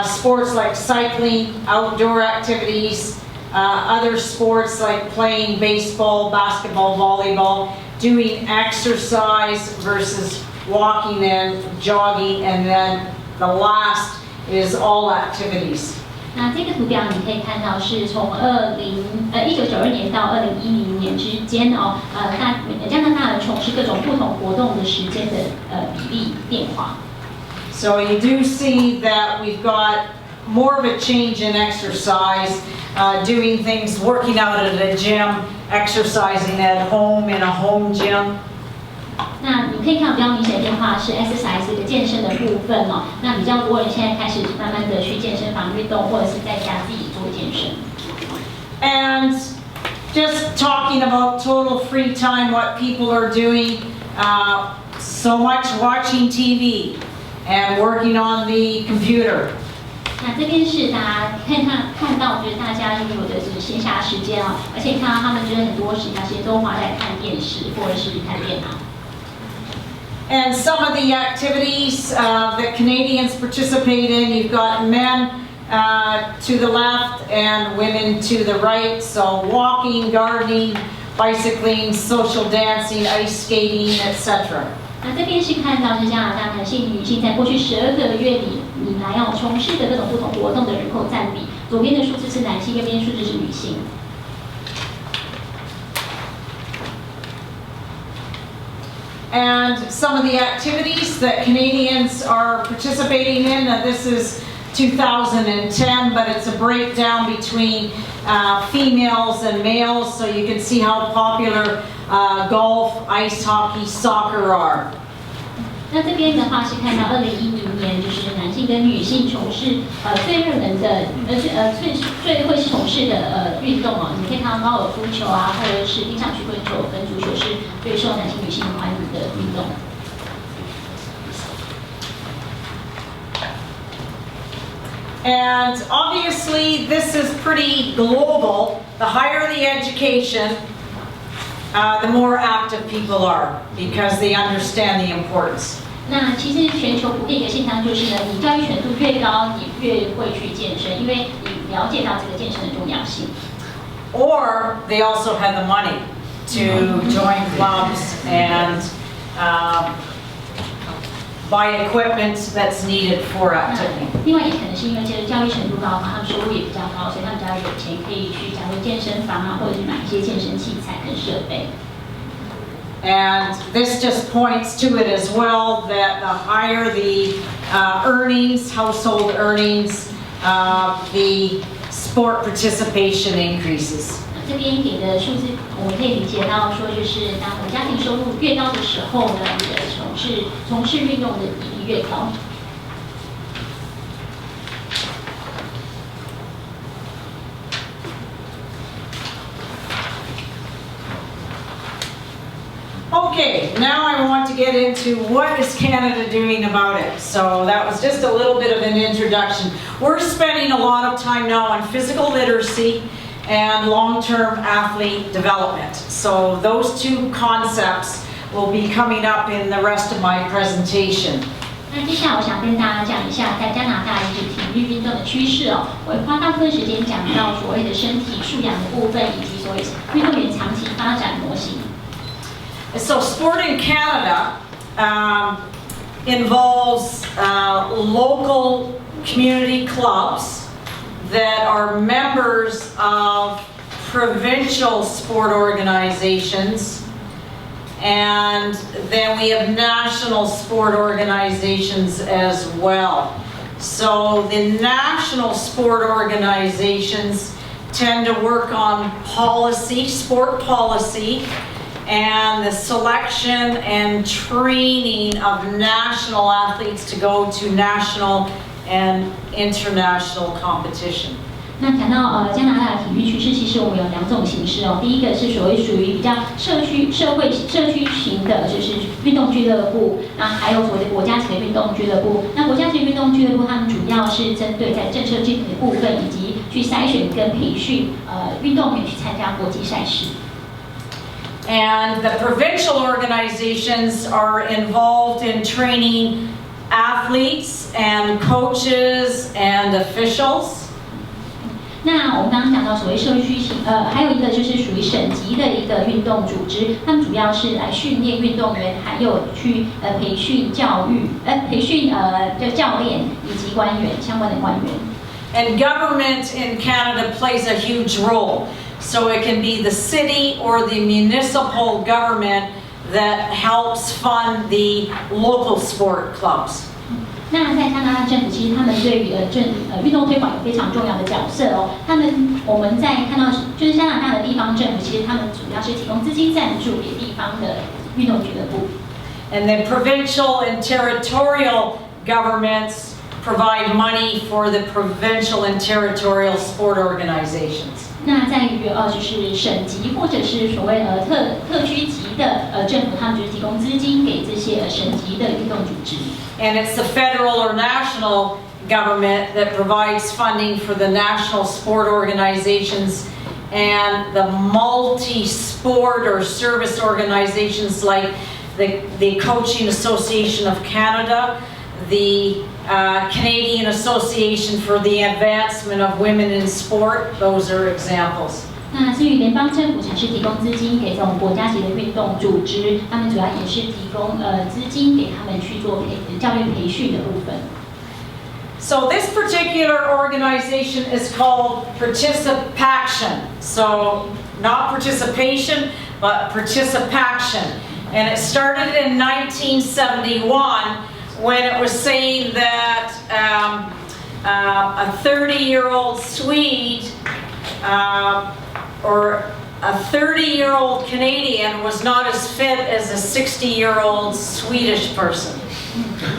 sports like cycling, outdoor activities, other sports like playing baseball, basketball, volleyball, doing exercise versus walking and jogging, and then the last is all activities. 那这个图表你可以看到是从1992年到2010年之间哦，加拿大人从事各种不同活动的时间的比例变化。So you do see that we've got more of a change in exercise, doing things, working out at a gym, exercising at home in a home gym. 那你可以看到比较明显的变化是 exercise 这个健身的部分哦。那比较多人现在开始慢慢的去健身房运动，或者是在家自己做健身。And just talking about total free time, what people are doing, so much watching TV and working on the computer. 那这边是大家看到，就是大家拥有的是闲暇时间啊，而且看到他们就是很多时间都花在看电视或者是看电脑。And some of the activities that Canadians participate in, you've got men to the left and women to the right. So walking, gardening, bicycling, social dancing, ice skating, etc. 那这边是看到是加拿大男性、女性在过去12个月里来要从事的各种不同活动的人口占比。左边的数字是男性，右边的数字是女性。And some of the activities that Canadians are participating in, this is 2010, but it's a breakdown between females and males, so you can see how popular golf, ice hockey, soccer are. 那这边的话是看到2010年，就是男性跟女性从事最热门的最会从事的运动哦。你可以看到高尔夫球啊，或者是冰上曲棍球跟足球是最受男性女性欢迎的运动。And obviously, this is pretty global. The higher the education, the more active people are because they understand the importance. 那其实全球普遍一个现象就是呢，你教育程度越高，你越会去健身，因为你了解到这个健身的重要性。Or they also have the money to join clubs and buy equipment that's needed for activity. 另外也可能是因为教育程度高嘛，他们收入也比较高，所以他们比较有钱可以去加入健身房啊，或者是买一些健身器材跟设备。And this just points to it as well that the higher the earnings, household earnings, the sport participation increases. 这边给的数字，我们可以理解到说，就是当我们家庭收入越高的时候呢，你的从事运动的比例越高。Okay, now I want to get into what is Canada doing about it. So that was just a little bit of an introduction. We're spending a lot of time now on physical literacy and long-term athlete development. So those two concepts will be coming up in the rest of my presentation. 那接下来我想跟大家讲一下，在加拿大一个体育运动的趋势哦。我会花大部分时间讲到所谓的身体素养的部分，以及所谓运动员长期发展模型。So sport in Canada involves local community clubs that are members of provincial sport organizations, and then we have national sport organizations as well. So the national sport organizations tend to work on policy, sport policy, and the selection and training of national athletes to go to national and international competition. 那谈到加拿大的体育趋势，其实我们有2种形式哦。第一个是属于比较社区型的，就是运动俱乐部，那还有所谓的国家级的运动俱乐部。那国家级运动俱乐部，他们主要是针对在政策制定的部分，以及去筛选跟培训运动员去参加国际赛事。And the provincial organizations are involved in training athletes and coaches and officials. 那我们刚刚讲到所谓社区型，还有一个就是属于省级的一个运动组织，他们主要是来训练运动员，还有去培训教练以及官员相关的官员。And government in Canada plays a huge role. So it can be the city or the municipal government that helps fund the local sport clubs. 那在加拿大政府，其实他们对于运动推广有非常重要的角色哦。我们在看到就是加拿大的地方政府，其实他们主要是提供资金赞助给地方的运动俱乐部。And then provincial and territorial governments provide money for the provincial and territorial sport organizations. 那在于就是省级或者是所谓特区级的政府，他们就是提供资金给这些省级的运动组织。And it's the federal or national government that provides funding for the national sport organizations and the multi-sport or service organizations like the Coaching Association of Canada, the Canadian Association for the Advancement of Women in Sport. Those are examples. 那至于联邦政府才是提供资金给这种国家级的运动组织，他们主要也是提供资金给他们去做教练培训的部分。So this particular organization is called Participation. So not participation, but Participation. And it started in 1971 when it was saying that a 30-year-old Swede or a 30-year-old Canadian was not as fit as a 60-year-old Swedish person.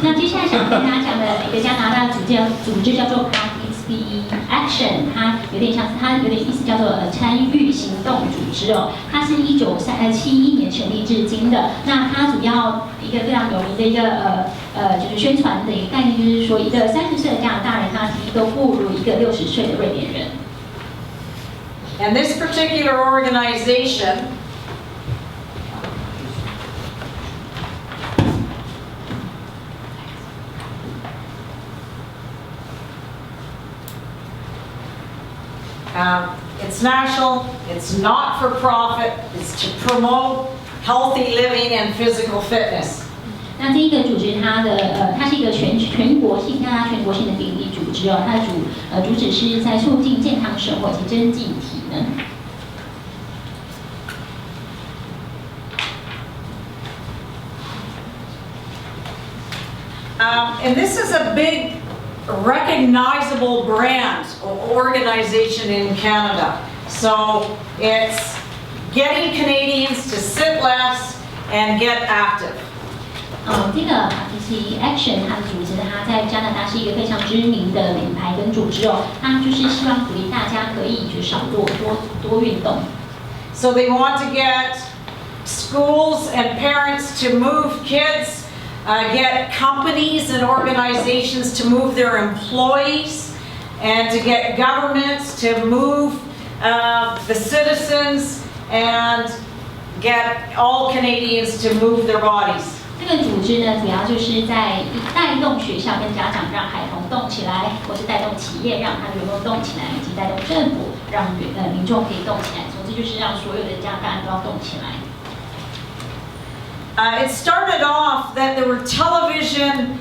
那接下来想跟大家讲的一个加拿大组织叫做 Participation， 它有点意思叫做参与行动组织哦。它是1971年成立至今的。那它主要一个非常有名的一个就是宣传的一个概念，就是说一个30岁的加拿大人，他其实都不如一个60岁的瑞典人。And this particular organization it's national, it's not for profit, it's to promote healthy living and physical fitness. 那这一个组织，它是一个全国性的鼎立组织哦，它的主旨是在促进健康生活及增进体能。And this is a big recognizable brand or organization in Canada. So it's getting Canadians to sit less and get active. 这个 Action 它的组织，它在加拿大是一个非常知名的品牌跟组织哦。它就是希望鼓励大家可以就少多运动。So they want to get schools and parents to move kids, get companies and organizations to move their employees, and to get governments to move the citizens and get all Canadians to move their bodies. 这个组织呢，主要就是在带动学校跟家长让孩童动起来，或是带动企业让他们员工动起来，以及带动政府让民众可以动起来。总之就是让所有的加拿大人都要动起来。It started off that there were television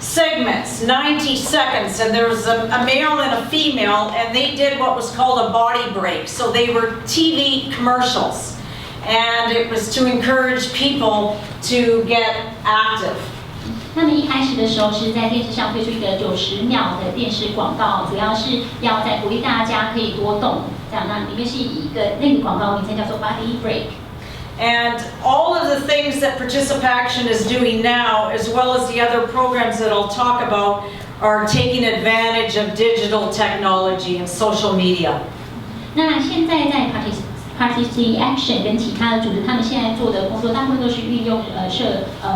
segments, 90 seconds, and there was a male and a female, and they did what was called a body break. So they were TV commercials, and it was to encourage people to get active. 那么一开始的时候是在电视上推出一个90秒的电视广告，主要是要在鼓励大家可以多动。这样，那里面是以一个那个广告名称叫做 Body Break。And all of the things that Participation is doing now, as well as the other programs that I'll talk about, are taking advantage of digital technology and social media. 那现在在 Participation 跟其他的组织，他们现在做的工作，大部分都是运用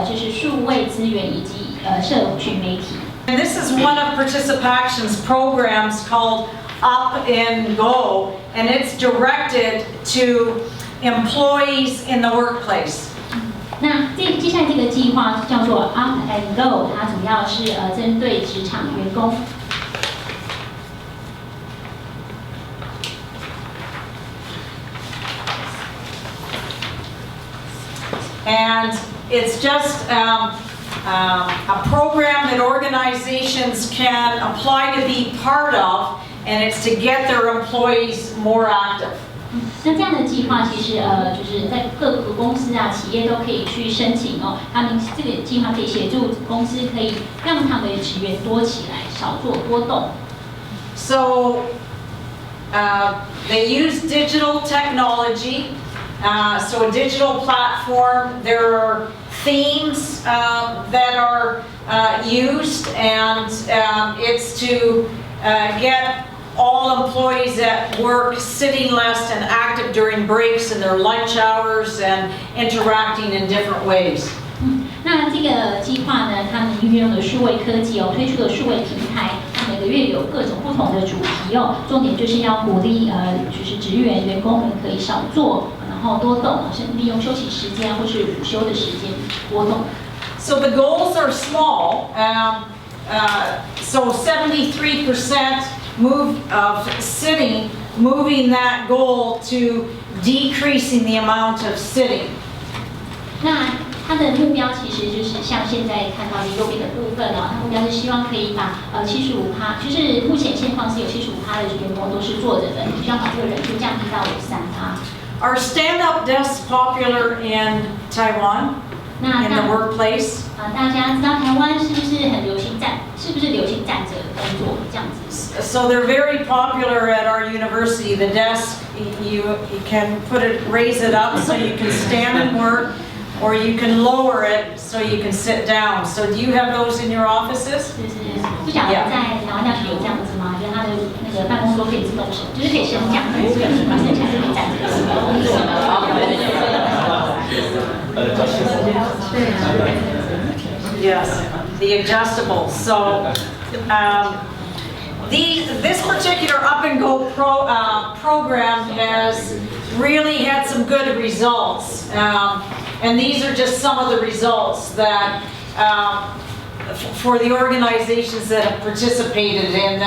就是数位资源以及社群媒体。And this is one of Participation's programs called Up and Go, and it's directed to employees in the workplace. 那接下来这个计划叫做 Up and Go， 它主要是针对职场员工。And it's just a program that organizations can apply to be part of, and it's to get their employees more active. 那这样的计划其实就是在各个公司啊、企业都可以去申请哦。他们这个计划可以协助公司可以让他们的职员多起来，少做多动。So they use digital technology. So a digital platform. There are themes that are used, and it's to get all employees at work sitting less and active during breaks and their lunch hours and interacting in different ways. 那这个计划呢，他们运用了数位科技哦，推出了数位平台，每个月有各种不同的主题哦，重点就是要鼓励就是职员员工们可以少做，然后多动，利用休息时间或是午休的时间多动。So the goals are small. So 73% of sitting, moving that goal to decreasing the amount of sitting. 那它的目标其实就是像现在看到的右边的部分哦，它目标是希望可以把75%，就是目前现况是有75%的员工都是坐着的，希望把这个人数降低到3%。Are stand-up desks popular in Taiwan? In the workplace? 大家知道台湾是不是流行站着工作这样子 So they're very popular at our university. The desk, you can raise it up so you can stand and work, or you can lower it so you can sit down. So do you have those in your offices? 不晓得在台湾大学有这样子吗？就是他的那个办公桌可以自动升，就是可以升降，对，把剩下可以站着工作。Yes, the adjustable. So this particular Up and Go program has really had some good results. And these are just some of the results that for the organizations that have participated in.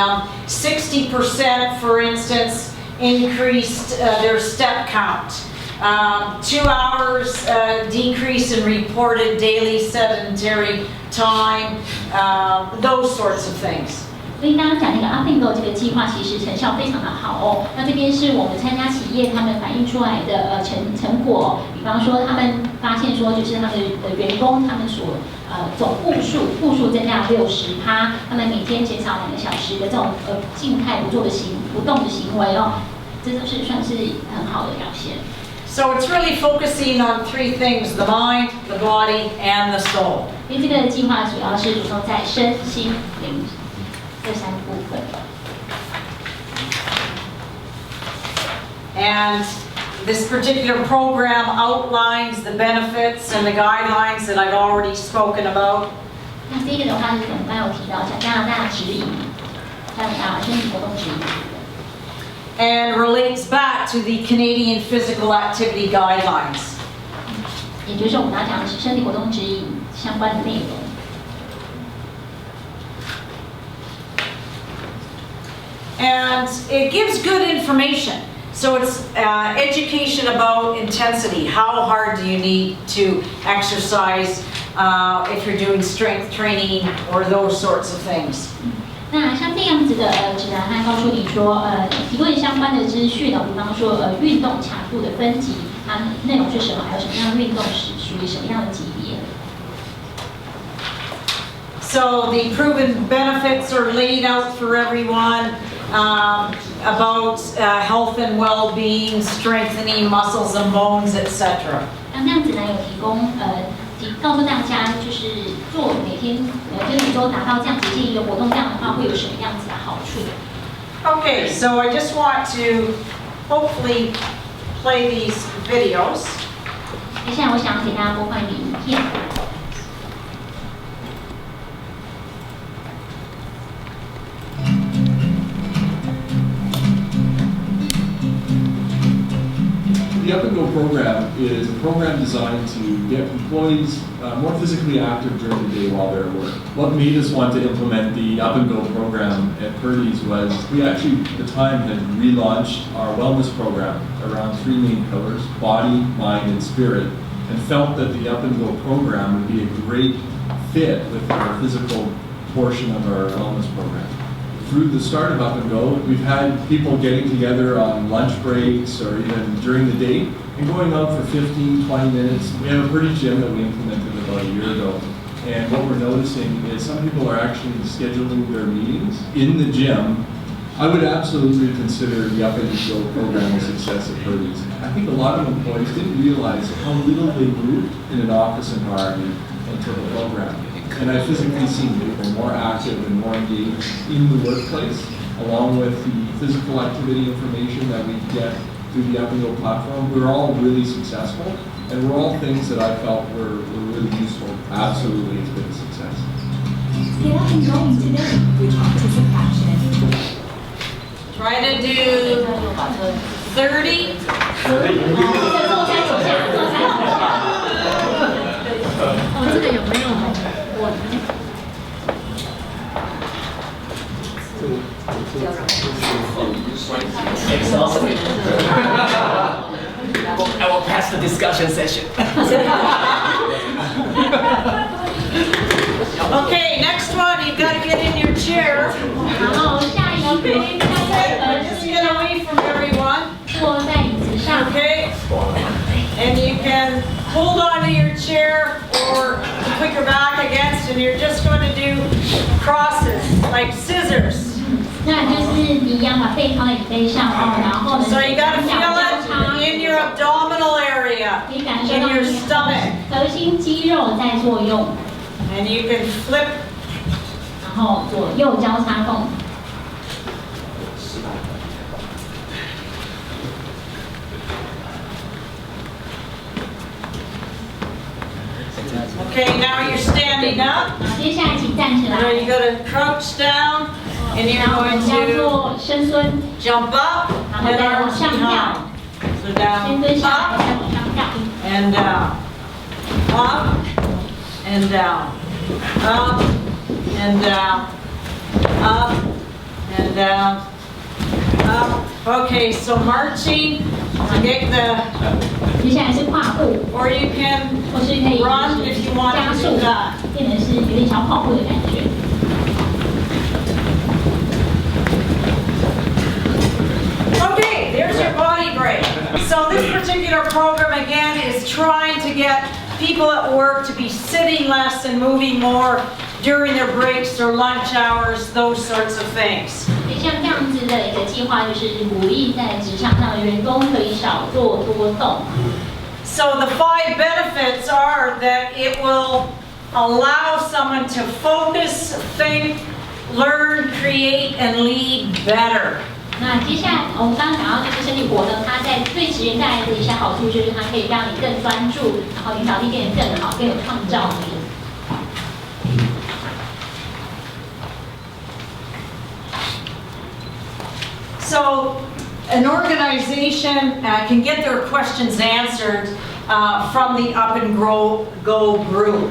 60%, for instance, increased their step count. 2 hours decrease in reported daily sedentary time, those sorts of things. 所以刚刚讲那个 Up and Go 这个计划，其实成效非常的好哦。那这边是我们参加企业他们反映出来的成果，比方说他们发现说，就是他们的员工他们所总步数增加60%，他们每天减少2个小时的这种静态不动的行为哦，这都是算是很好的表现。So it's really focusing on 3 things: the mind, the body, and the soul. 因为这个计划主要是着重在身心灵这3部分。And this particular program outlines the benefits and the guidelines that I've already spoken about. 那这个的话是我们刚刚有提到，像加拿大指引，加拿大身体活动指引。And relates back to the Canadian Physical Activity Guidelines. 也就是我们要讲的是身体活动指引相关的内容。And it gives good information. So it's education about intensity. How hard do you need to exercise? if you're doing strength training or those sorts of things. 那像这样子的指南，它告诉你说，提供相关的资讯比方说运动强度的分级，它内容是什么，还有什么样的运动是属于什么样的级别。So the proven benefits are laid out for everyone about health and well-being, strengthening muscles and bones, etc. 那样子呢，有提供告诉大家，就是做每天每周达到这样子建议的活动，这样的话会有什么样子的好处 Okay, so I just want to hopefully play these videos. 接下来我想给大家播放一个影片。The Up and Go program is a program designed to get employees more physically active during the day while they're at work. What made us want to implement the Up and Go program at Purdy's was we actually, at the time, had relaunched our wellness program around three main pillars, body, mind, and spirit, and felt that the Up and Go program would be a great fit with our physical portion of our wellness program. Through the start of Up and Go, we've had people getting together on lunch breaks or even during the day and going out for 15, 20 minutes. We have a Purdy gym that we implemented about a year ago. And what we're noticing is some people are actually scheduling their meetings in the gym. I would absolutely consider the Up and Go program a success at Purdy's. I think a lot of employees didn't realize how little they moved in an office environment until the program. And I've physically seen people more active and more engaged in the workplace, along with the physical activity information that we get through the Up and Go platform. We're all really successful, and we're all things that I felt were really useful. Absolutely, it's been a success. Get up and going today with participation. Try to do 30. 这个有没有？ Exhausted. I will pass the discussion session. Okay, next one, you've got to get in your chair. 然后下一个，Just get away from everyone. 坐在椅子上。 Okay? And you can hold onto your chair or put your back against, and you're just going to do crosses, like scissors. 那就是一样把背靠在椅背上然后呢， So you got to 两 feel 交 it 叉， in your abdominal area, 可以感受 in 到 your 你 stomach. 核心肌肉在作用， And you can flip. 然后左右交叉动。 Okay, now you're standing up. 接下来请站起来， So you got to crouch down, and you're 然后我 going 们要 to 做深蹲， jump up 然后 and 再往 arms 上跳， behind. So 先 down, 蹲下来， up 再往上跳。 and down, up and down, up and down, up and down, up. Okay, so marching to get the, 接下来是跨步， or you can 或是可以 run if you want 加 to 速 do that.，变成是有点小跑步的感觉。 Okay, there's your body break. So this particular program again is trying to get people at work to be sitting less and moving more during their breaks or lunch hours, those sorts of things. 像这样子的一个计划，就是鼓励在职场上的员工可以少做多动。 So the 5 benefits are that it will allow someone to focus, think, learn, create, and lead better. 那接下来我们刚刚讲到就是身体活动，它在对职员带来的一些好处，就是它可以让你更专注，然后领导力变得更好，更有创造力。 So an organization can get their questions answered from the Up and Go group.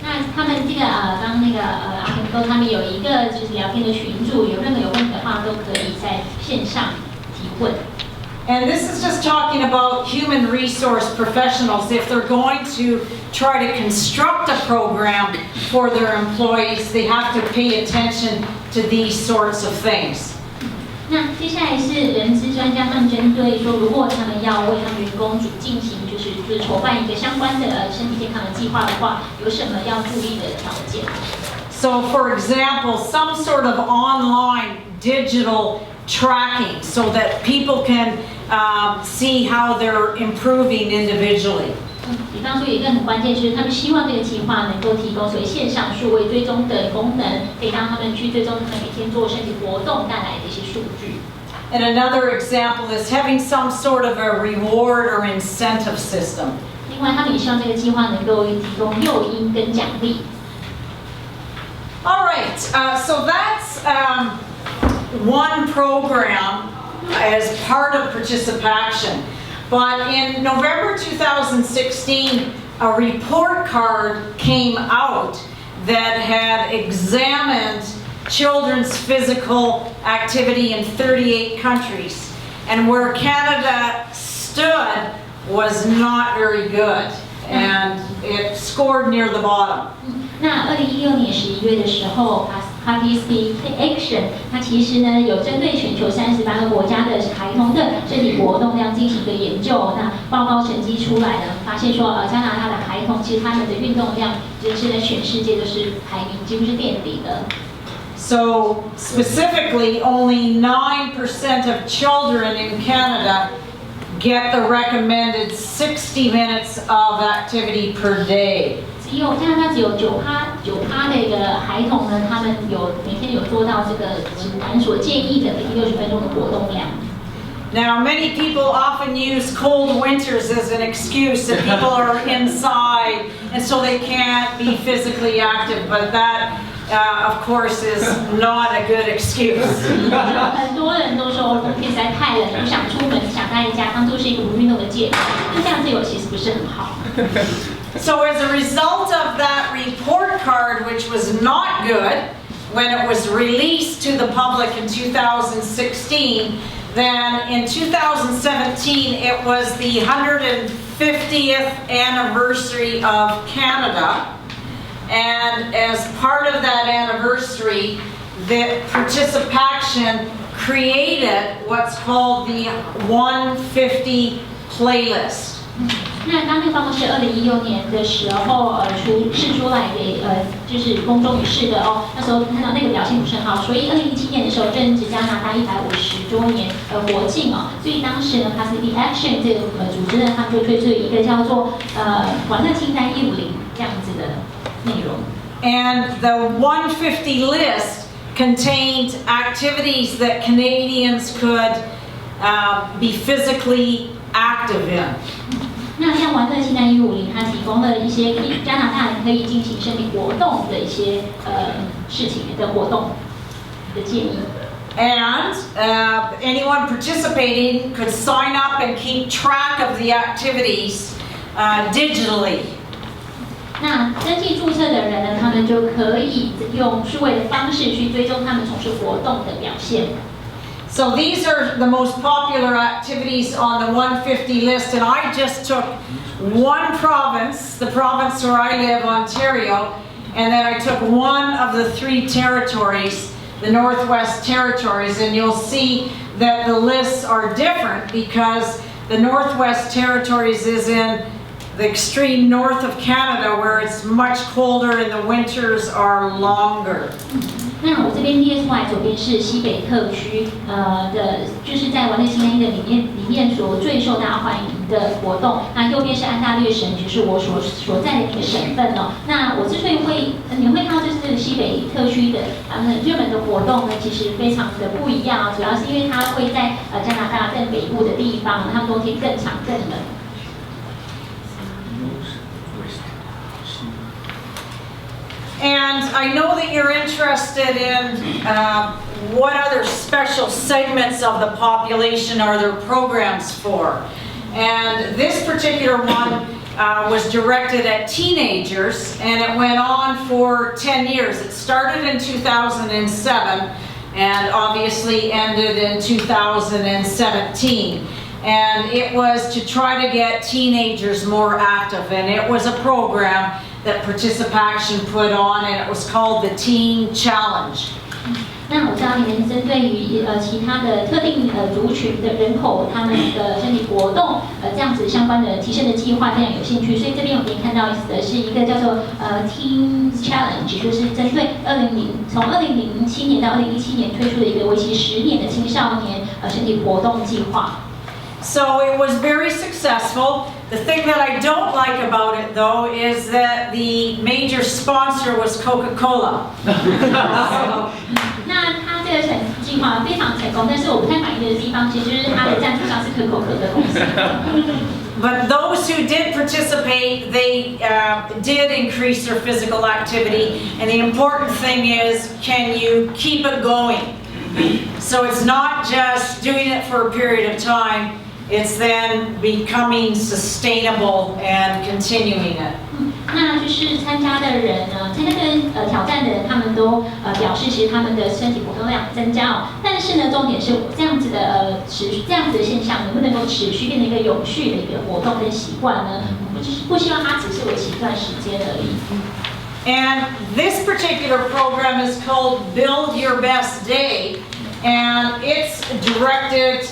那他们这个刚刚那个阿平哥他们有一个就是聊天的群组，有任何有问题的话都可以在线上提问。And this is just talking about human resource professionals. If they're going to try to construct a program for their employees, they have to pay attention to these sorts of things. 那接下来是人资专家，他们针对说，如果他们要为他们员工进行就是筹办一个相关的身体健康的计划的话，有什么要注意的条件？ So, for example, some sort of online digital tracking so that people can see how they're improving individually. 比方说，有一个很关键就是，他们希望这个计划能够提供所谓线上数位追踪的功能，可以让他们去追踪他们每天做身体活动带来的一些数据。And another example is having some sort of a reward or incentive system. 另外，他们也希望这个计划能够提供诱因跟奖励。All right, so that's one program as part of participation. But in November 2016, a report card came out that had examined children's physical activity in 38 countries. And where Canada stood was not very good, and it scored near the bottom. 那2016年11月的时候 ，Participation Action 它其实呢有针对全球38个国家的孩童的身体活动量进行一个研究。那报告成绩出来了，发现说加拿大的孩童其实他们的运动量就是在全世界都是排名几乎是垫底的。So specifically, only 9% of children in Canada get the recommended 60 minutes of activity per day. 加拿大只有9%的一个孩童呢，他们每天有做到这个指南所建议的每天60分钟的活动量。Now, many people often use cold winters as an excuse that people are inside and so they can't be physically active, but that, of course, is not a good excuse. 很多人都说冬天实在太冷，不想出门，想待在家，当做是一个不运动的借口。那这样子其实不是很好。So as a result of that report card, which was not good, when it was released to the public in 2016, then in 2017 it was the 150th anniversary of Canada. And as part of that anniversary, the participation created what's called the 150 playlist. 那当那个报告是2016年的时候试出来给就是公众于世的哦，那时候看到那个表现不是很好，所以2017年的时候正值加拿大150周年国庆哦，所以当时呢 Pacific Action 这个组织呢，他们就推出一个叫做玩乐清单150这样子的内容。And the 150 list contained activities that Canadians could be physically active in. 那像玩乐清单150，它提供了一些加拿大人可以进行身体活动的一些事情的活动的建议。And anyone participating could sign up and keep track of the activities digitally. 那登记注册的人呢，他们就可以用数位的方式去追踪他们从事活动的表现。So these are the most popular activities on the 150 list, and I just took one province, the province where I live, Ontario, and then I took one of the 3 territories, the Northwest Territories, and you'll see that the lists are different because the Northwest Territories is in the extreme north of Canada where it's much colder and the winters are longer. 那我这边列出来，左边是西北特区的，就是在玩乐清单1的里面所最受大家欢迎的活动。那右边是安大略省，就是我所在的一个省份哦。那我之所以你们会看到就是西北特区的他们热门的活动呢，其实非常的不一样啊，主要是因为它会在加拿大更北部的地方，他们冬天更长更冷。And I know that you're interested in what other special segments of the population are there programs for. And this particular one was directed at teenagers, and it went on for 10 years. It started in 2007 and obviously ended in 2017. and it was to try to get teenagers more active, and it was a program that Participation put on, and it was called the Teen Challenge. 那我知道你们针对于其他的特定族群的人口，他们的身体活动这样子相关的提升的计划非常有兴趣，所以这边我们看到的是一个叫做Teen Challenge， 就是针对从2007年到2017年推出的一个为期10年的青少年身体活动计划。So it was very successful. The thing that I don't like about it, though, is that the major sponsor was Coca-Cola. 那它这个计划非常成功，但是我不太满意的地方，其实就是它的赞助商是可口可乐公司。But those who did participate, they did increase their physical activity, and the important thing is, can you keep it going? So it's not just doing it for a period of time, it's then becoming sustainable and continuing it. 那就是参加的人呢，参加跟挑战的人，他们都表示其实他们的身体活动量增加哦。但是呢，重点是这样子的这样子的现象能不能够持续变成一个永续的一个活动跟习惯呢？不希望它只是维持一段时间而已。And this particular program is called Build Your Best Day, and it's directed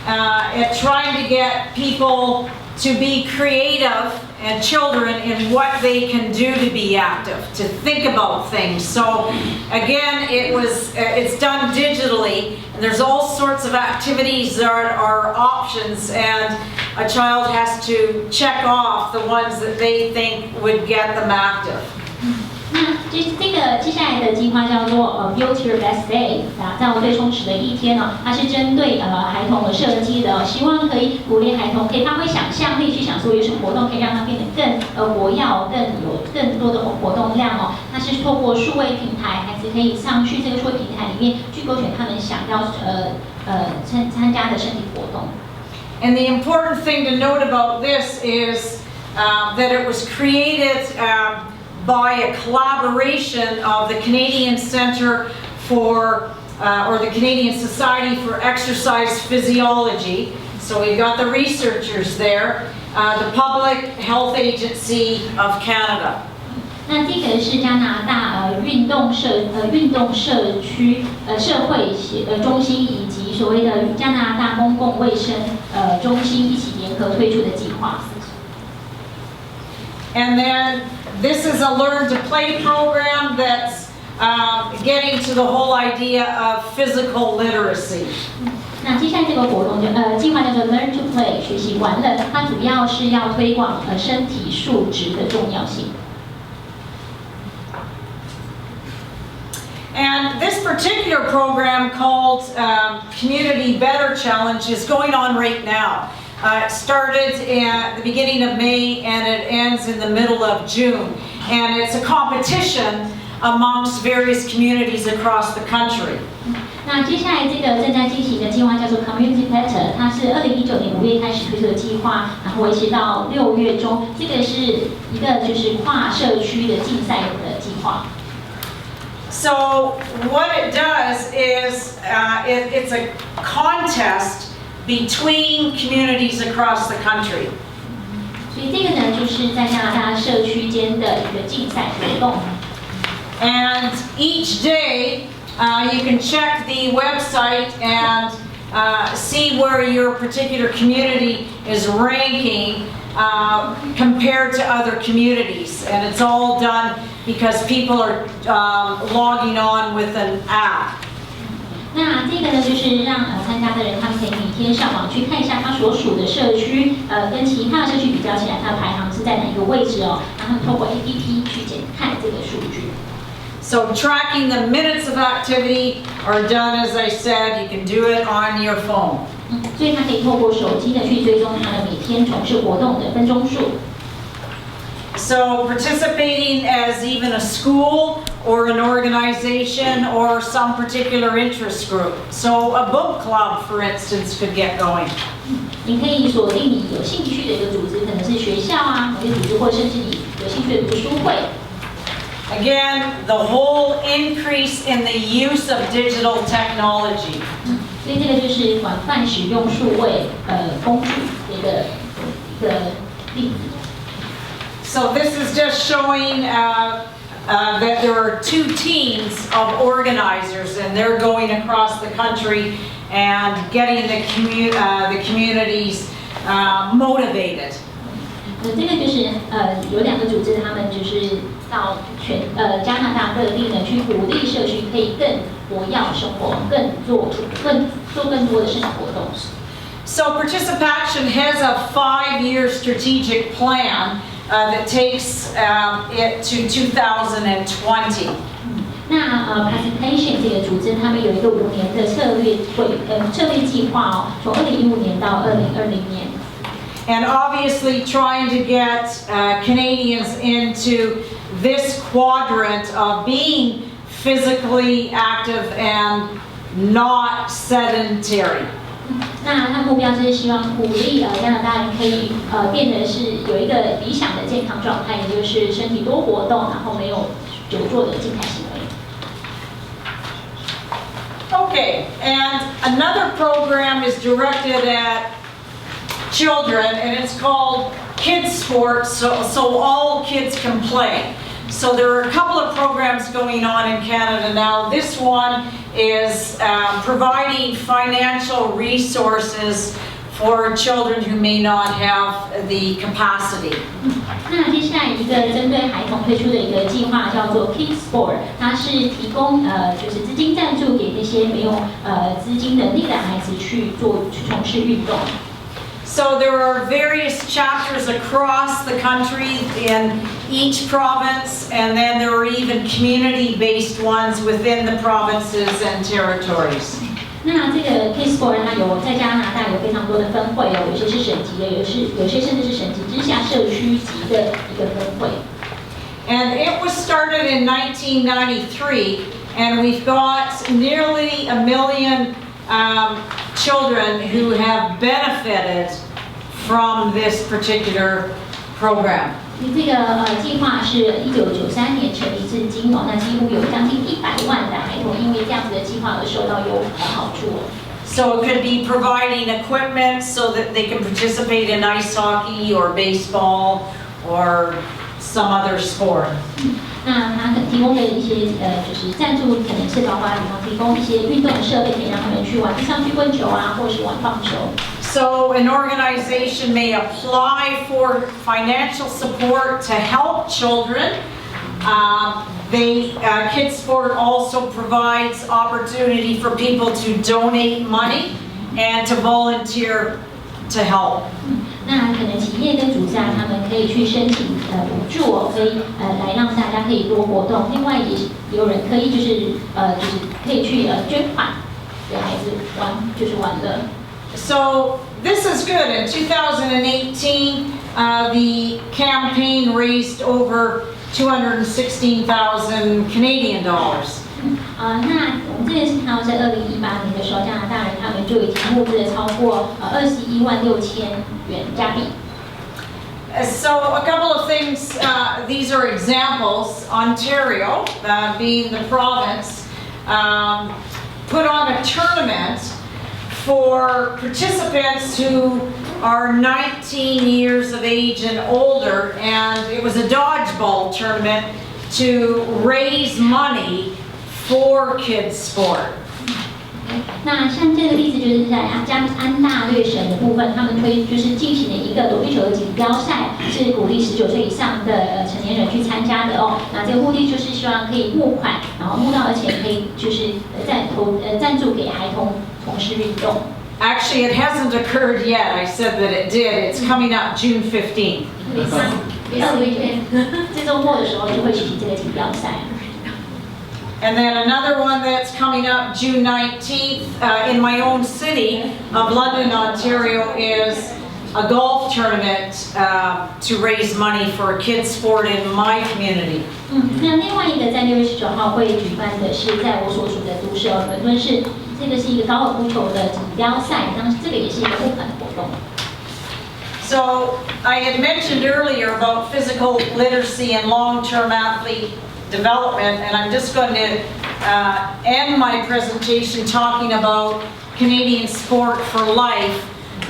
at trying to get people to be creative and children in what they can do to be active, to think about things. So again, it's done digitally, and there's all sorts of activities that are options, and a child has to check off the ones that they think would get them active. 那这个接下来的计划叫做Build Your Best Day， 打造最充实的一天哦。它是针对孩童而设计的，希望可以鼓励孩童可以发挥想象力，去想说有什么活动可以让他变得更活跃，更多的活动量哦。它是透过数位平台，孩子可以上去这个数位平台里面去勾选他们想要参加的身体活动。And the important thing to note about this is that it was created by a collaboration of the Canadian Centre for, or the Canadian Society for Exercise Physiology. So we've got the researchers there, the Public Health Agency of Canada. 那这个是加拿大运动社区社会中心以及所谓的加拿大公共卫生中心一起联合推出的计划。And then this is a learn to play program that's getting to the whole idea of physical literacy. 那接下来这个活动计划叫做 Learn to Play 学习玩乐，它主要是要推广身体素质的重要性。And this particular program called Community Better Challenge is going on right now. It started at the beginning of May and it ends in the middle of June. And it's a competition amongst various communities across the country. 那接下来这个正在进行的计划叫做 Community Better， 它是2019年5月开始推出的计划，然后维持到6月中。这个是一个就是跨社区的竞赛的计划。So what it does is it's a contest between communities across the country. 所以这个呢，就是在加拿大社区间的一个竞赛活动。And each day, you can check the website and see where your particular community is ranking compared to other communities. And it's all done because people are logging on with an app. 那这个呢，就是让参加的人他们可以每天上网去看一下他所属的社区，跟其他的社区比较起来，它的排行是在哪一个位置哦。然后透过 APP 去看这个数据。So tracking the minutes of activity are done, as I said, you can do it on your phone. 所以它可以透过手机的去追踪它的每天从事活动的分钟数。So participating as even a school or an organization or some particular interest group. So a book club, for instance, could get going. 你可以锁定你有兴趣的一个组织，可能是学校啊，某些组织，或甚至你有兴趣的读书会。Again, the whole increase in the use of digital technology. 所以这个就是广泛使用数位工具的一个例子。So this is just showing that there are 2 teams of organizers, and they're going across the country and getting the communities motivated. 这个就是有2个组织，他们就是到加拿大各地呢，去鼓励社区可以更活跃生活，做更多的社区活动。So participation has a 5-year strategic plan that takes it to 2020. 那Participation 这个组织，他们有一个5年的策略计划哦，从2015年到2020年。And obviously trying to get Canadians into this quadrant of being physically active and not sedentary. 那他目标就是希望鼓励加拿大人可以变得是有一个理想的健康状态，也就是身体多活动，然后没有久坐的静态行为。Okay, and another program is directed at children, and it's called Kids Sports, so all kids can play. So there are a couple of programs going on in Canada now. This one is providing financial resources for children who may not have the capacity. 那接下来一个针对孩童推出的一个计划叫做 Kids Sport， 它是提供就是资金赞助给那些没有资金能力的孩子去从事运动。So there are various chapters across the country in each province, and then there are even community-based ones within the provinces and territories. 那这个 Kids Sport 它在加拿大有非常多的分会哦，有些是省级的，有些甚至是省级之下社区级的一个分会。And it was started in 1993, and we've got nearly 1 million children who have benefited from this particular program. 这个计划是1993年成立至今哦，那几乎有将近100万的孩童因为这样子的计划而受到好处哦。So it could be providing equipment so that they can participate in ice hockey or baseball or some other sport. 那它提供的一些就是赞助，可能是包括比方提供一些运动的设备，可以让他们去玩地上曲棍球啊，或是玩棒球。So an organization may apply for financial support to help children. Kids Sport also provides opportunity for people to donate money and to volunteer to help. 那可能企业跟组织啊，他们可以去申请补助哦，可以来让大家可以多活动。另外也有人可以就是可以去捐款给孩子玩乐。So this is good. In 2018, the campaign raised over 216,000 Canadian dollars. 那我们这边是看到在2018年的时候，加拿大人他们就已经募资了超过21.6万元加币。So a couple of things, these are examples. Ontario, being the province, put on a tournament for participants who are 19 years of age and older, and it was a dodgeball tournament to raise money for kids sport. 那像这个例子就是在安大略省的部分，他们就是进行了一个躲避球的锦标赛，是鼓励19岁以上的成年人去参加的哦。那这个目的就是希望可以募款，然后募到的钱可以就是赞助给孩童从事运动。Actually, it hasn't occurred yet. I said that it did. It's coming up June 15th. 这周末的时候就会举行这个锦标赛。And then another one that's coming up June 19th in my own city of London, Ontario, is a golf tournament to raise money for kids sport in my community. 那另外一个在6月19号会举办的是在我所属的都市伦敦市，这个是一个高尔夫球的锦标赛，那这个也是一个募款的活动。So I had mentioned earlier about physical literacy and long-term athlete development, and I'm just going to end my presentation talking about Canadian Sport for Life,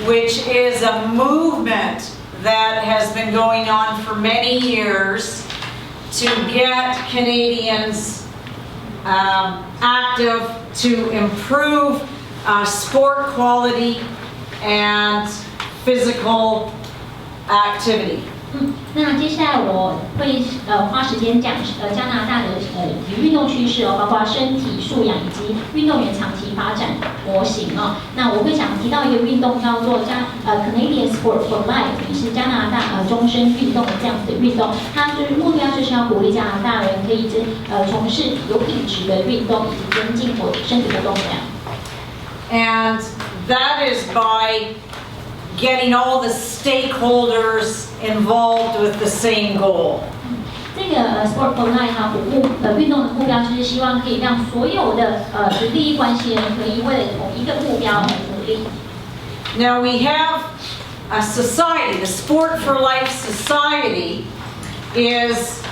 which is a movement that has been going on for many years to get Canadians active, to improve sport quality and physical activity. 那接下来我会花时间讲加拿大的体育运动趋势哦，包括身体素养以及运动员长期发展模型哦。那我会想提到一个运动叫做Canadian Sport for Life， 也是加拿大终身运动的这样子的运动。它就是目标就是要鼓励加拿大人可以从事有品质的运动以及增进身体活动量。And that is by getting all the stakeholders involved with the same goal. 这个Sport for Life 它运动的目标就是希望可以让所有的利益关系人可以为了同一个目标而努力。Now we have a society, the Sport for Life Society is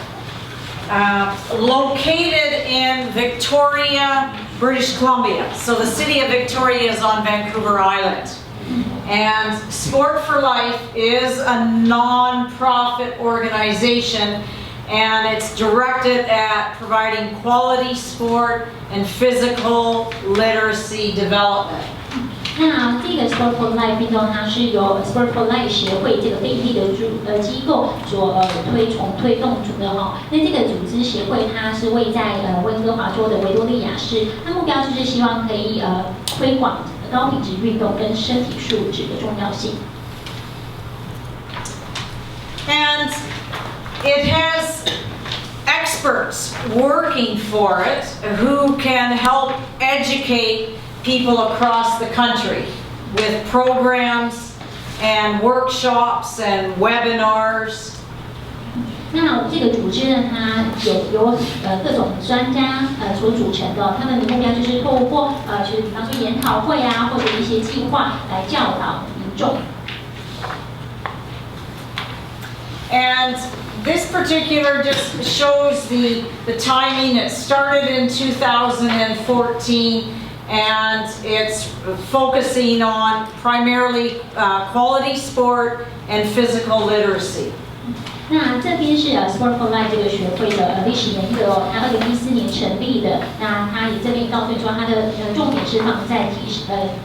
located in Victoria, British Columbia. So the city of Victoria is on Vancouver Island. And Sport for Life is a non-profit organization, and it's directed at providing quality sport and physical literacy development. 那这个 Sport for Life 运动，它是由 Sport for Life 协会这个非营利的机构所推动的哈。那这个组织协会，它是位在温哥华州的维多利亚市，它目标就是希望可以推广高品质运动跟身体素质的重要性。And it has experts working for it who can help educate people across the country with programs and workshops and webinars. 那这个组织呢，它有各种专家所组成的，他们的目标就是透过就是比方说研讨会啊，或者一些计划来教导民众。And this particular just shows the timing. It started in 2014, and it's focusing on primarily quality sport and physical literacy. 那这边是Sport for Life 这个学会的历史沿革哦，它2014年成立的。那它也这边告诉你说，它的重点是放在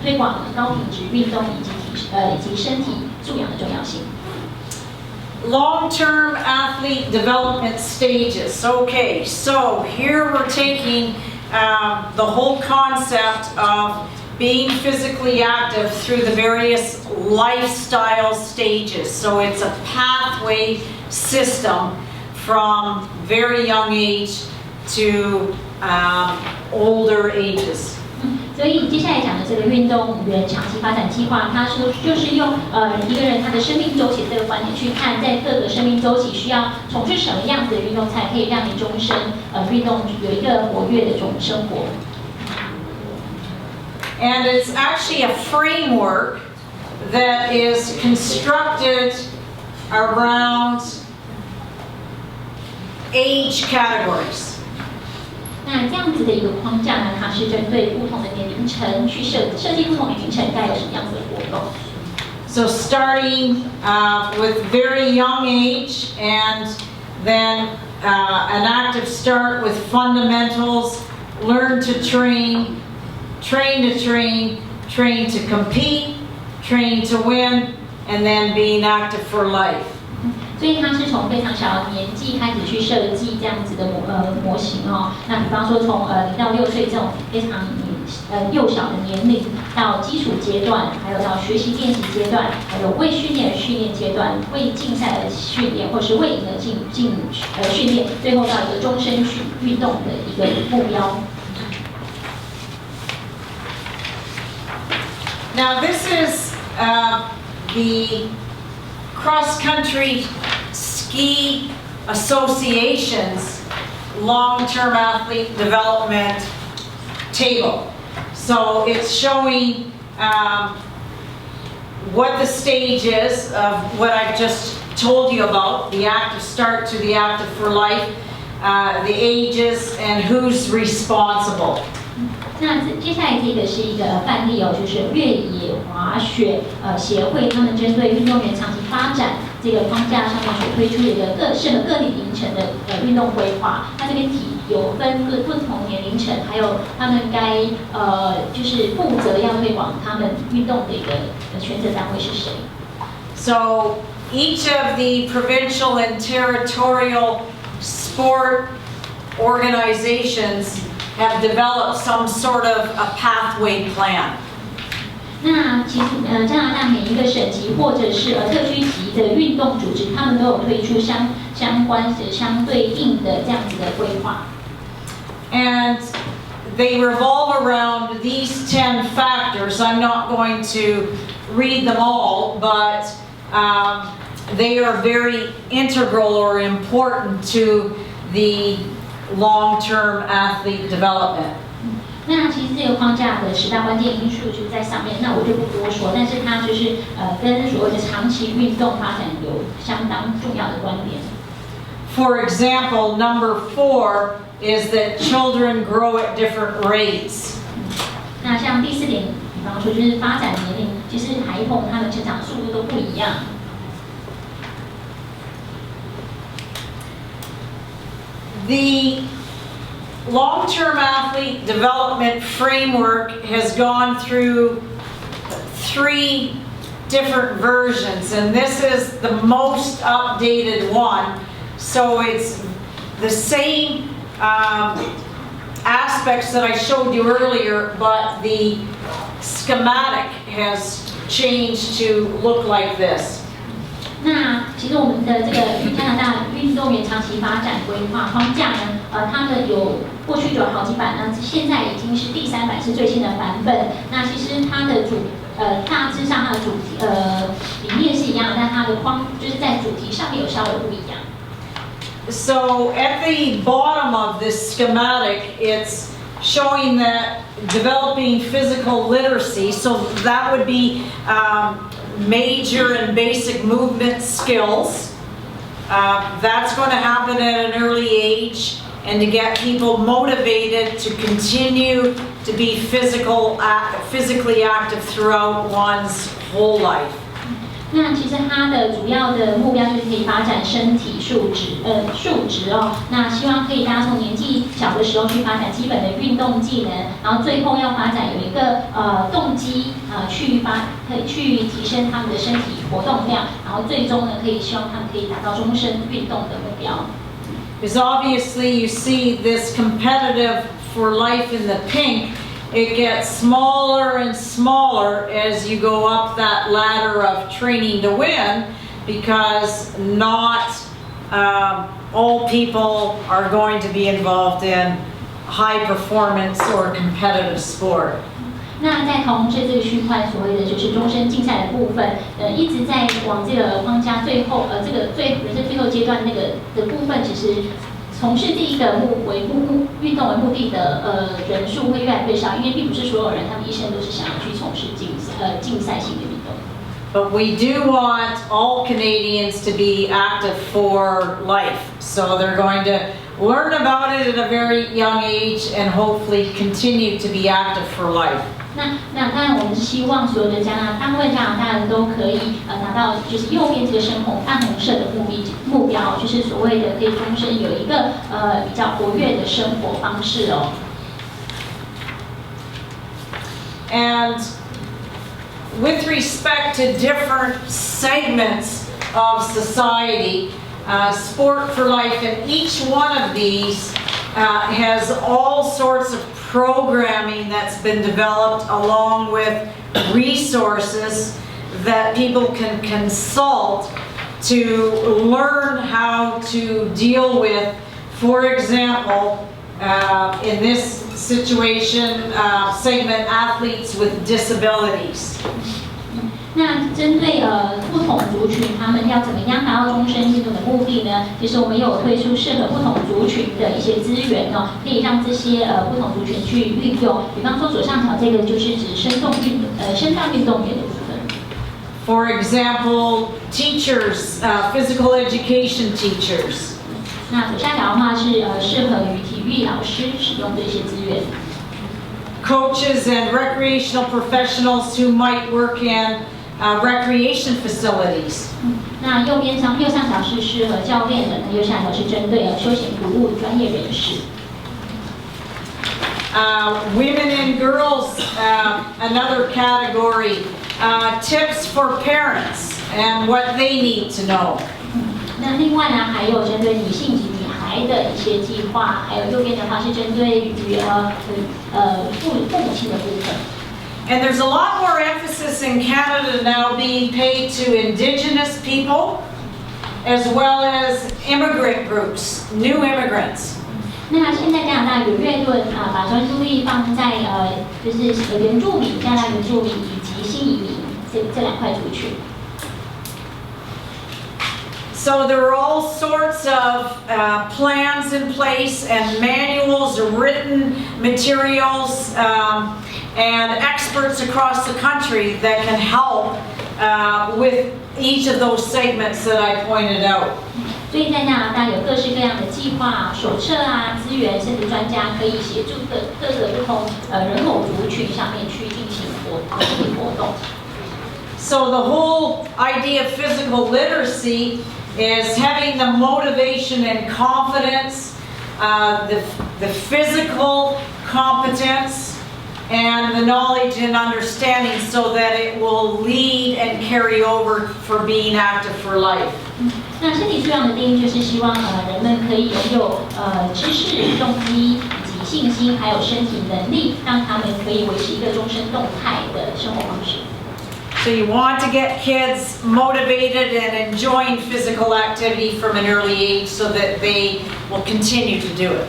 推广高品质运动以及身体素养的重要性。Long-term athlete development stages. Okay, so here we're taking the whole concept of being physically active through the various lifestyle stages. So it's a pathway system from very young age to older ages. 所以接下来讲的这个运动员长期发展计划，它就是用一个人他的生命周期这个观点去看，在各个生命周期需要从事什么样子的运动，才可以让你终身运动有一个活跃的这种生活。And it's actually a framework that is constructed around age categories. 那这样子的一个框架呢，它是针对不同的年龄层去设计不同年龄层该有什么样子的活动。So starting with very young age, and then an active start with fundamentals, learn to train, train to train, train to compete, train to win, and then being active for life. 所以它是从非常小的年纪开始去设计这样子的模型哦。那比方说从0到6岁这种非常幼小的年龄，到基础阶段，还有到学习练习阶段，还有为训练而训练阶段，为竞赛而训练，或是为赢而训练，最后到一个终身运动的一个目标。Now this is the cross-country ski association's long-term athlete development table. So it's showing what the stage is of what I've just told you about, the active start to the active for life, the ages, and who's responsible. 那接下来这个是一个范例哦，就是越野滑雪协会，他们针对运动员长期发展这个框架上面所推出的一个适合各年龄层的运动规划。那这边有分不同年龄层，还有他们该就是负责要推广他们运动的一个选择单位是谁。So each of the provincial and territorial sport organizations have developed some sort of a pathway plan. 那其实加拿大每一个省级或者是特区级的运动组织，他们都有推出相关的相对应的这样子的规划。And they revolve around these 10 factors. I'm not going to read them all, but they are very integral or important to the long-term athlete development. 那其实这个框架的10大关键因素就在上面，那我就不多说，但是它就是跟所谓的长期运动发展有相当重要的关联。For example, number 4 is that children grow at different rates. 那像第4点，比方说就是发展年龄，其实孩童他们成长速度都不一样。The long-term athlete development framework has gone through 3 different versions, and this is the most updated one. So it's the same aspects that I showed you earlier, but the schematic has changed to look like this. 那其实我们的这个加拿大运动员长期发展规划框架呢，它们有过去有好几版，那现在已经是第3版，是最新的版本。那其实它的大致上它的主题理念是一样的，但它的就是在主题上面有稍微不一样。So at the bottom of this schematic, it's showing that developing physical literacy, so that would be major and basic movement skills. That's going to happen at an early age, and to get people motivated to continue to be physically active throughout one's whole life. 那其实它的主要的目标就是可以发展身体素质哦。那希望可以大家从年纪小的时候去发展基本的运动技能，然后最后要发展有一个动机可以去提升他们的身体活动量，然后最终呢可以希望他们可以达到终身运动的目标。Because obviously you see this competitive for life in the pink. It gets smaller and smaller as you go up that ladder of training to win, because not all people are going to be involved in high performance or competitive sport. 那在同这个区块所谓的就是终身竞赛的部分，一直在往这个框架最后这个人生最后阶段那个的部分，其实从事这一个运动为目的的人数会越来越少，因为并不是所有人他们一生都是想要去从事竞赛性的运动。But we do want all Canadians to be active for life, so they're going to learn about it at a very young age and hopefully continue to be active for life. 那当然，我们是希望所有的大部分加拿大人都可以拿到就是右边这个暗红色的目标，就是所谓的可以终身有一个比较活跃的生活方式哦。And with respect to different segments of society, Sport for Life, and each one of these has all sorts of programming that's been developed along with resources that people can consult to learn how to deal with, for example, in this situation, segment athletes with disabilities. 那针对不同族群，他们要怎么样达到终身运动的目的呢？其实我们有推出适合不同族群的一些资源哦，可以让这些不同族群去运用。比方说左上角这个就是指身障运动员的部分。For example, teachers, physical education teachers. 那左下角的话是适合于体育老师使用的一些资源。coaches and recreational professionals who might work in recreation facilities. 那右上角是适合教练的，那右下角是针对休闲服务专业人士。Women and girls, another category. Tips for parents and what they need to know. 那另外呢，还有针对女性及女孩的一些计划，还有右边的话是针对于父母亲的部分。And there's a lot more emphasis in Canada now being paid to Indigenous people, as well as immigrant groups, new immigrants. 那现在加拿大有越多把专注力放在就是原住民、加拿大原住民以及新移民这两块族群。So there are all sorts of plans in place and manuals, written materials, and experts across the country that can help with each of those segments that I pointed out. 所以在加拿大有各式各样的计划、手册资源，甚至专家可以协助各个不同人口族群上面去进行活动。So the whole idea of physical literacy is having the motivation and confidence, the physical competence, and the knowledge and understanding so that it will lead and carry over for being active for life. 那身体素养的定义就是希望人们可以拥有知识、动机以及信心，还有身体能力，让他们可以维持一个终身动态的生活方式。So you want to get kids motivated and enjoying physical activity from an early age so that they will continue to do it.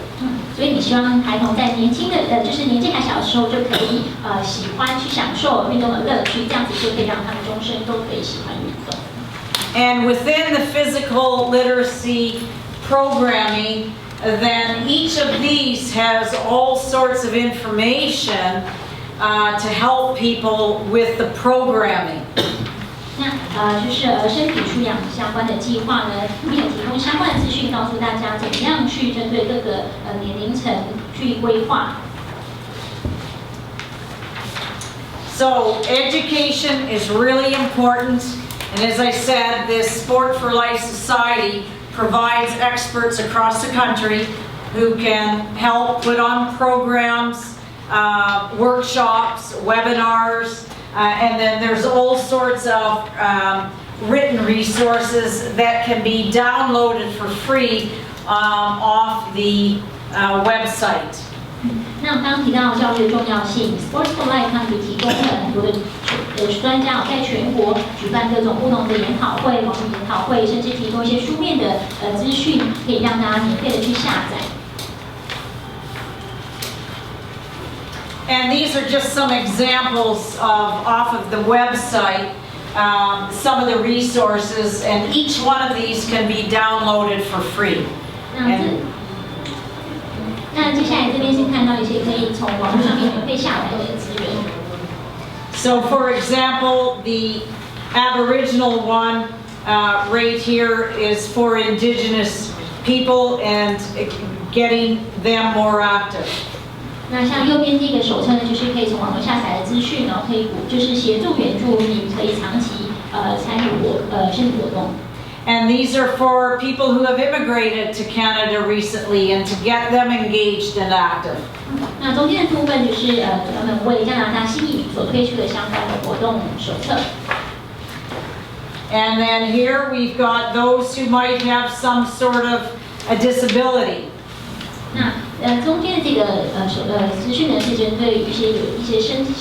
所以你希望孩童在年轻的就是年纪还小的时候就可以喜欢去享受运动的乐趣，这样子就可以让他们终身都可以喜欢运动。And within the physical literacy programming, then each of these has all sorts of information to help people with the programming. 那就是身体素养相关的计划呢，里面有提供相关的资讯，告诉大家怎么样去针对各个年龄层去规划。So education is really important, and as I said, this Sport for Life Society provides experts across the country who can help put on programs, workshops, webinars, and then there's all sorts of written resources that can be downloaded for free off the website. 那我刚刚提到教育的重要性 ，Sports for Life 它就提供了很多的专家在全国举办各种不同的研讨会、网络研讨会，甚至提供一些书面的资讯，可以让大家免费的去下载。And these are just some examples off of the website, some of the resources, and each one of these can be downloaded for free. 那接下来这边是看到一些可以从网络上面免费下载的资源。So, for example, the Aboriginal one right here is for Indigenous people and getting them more active. 那像右边这个手册呢，就是可以从网络下载的资讯，然后可以就是协助原住民可以长期参与身体活动。And these are for people who have immigrated to Canada recently and to get them engaged and active. 那中间的部分就是专门为加拿大新移民所推出的相关的活动手册。And then here we've got those who might have some sort of a disability. 那中间的这个资讯呢，是针对于有一些身体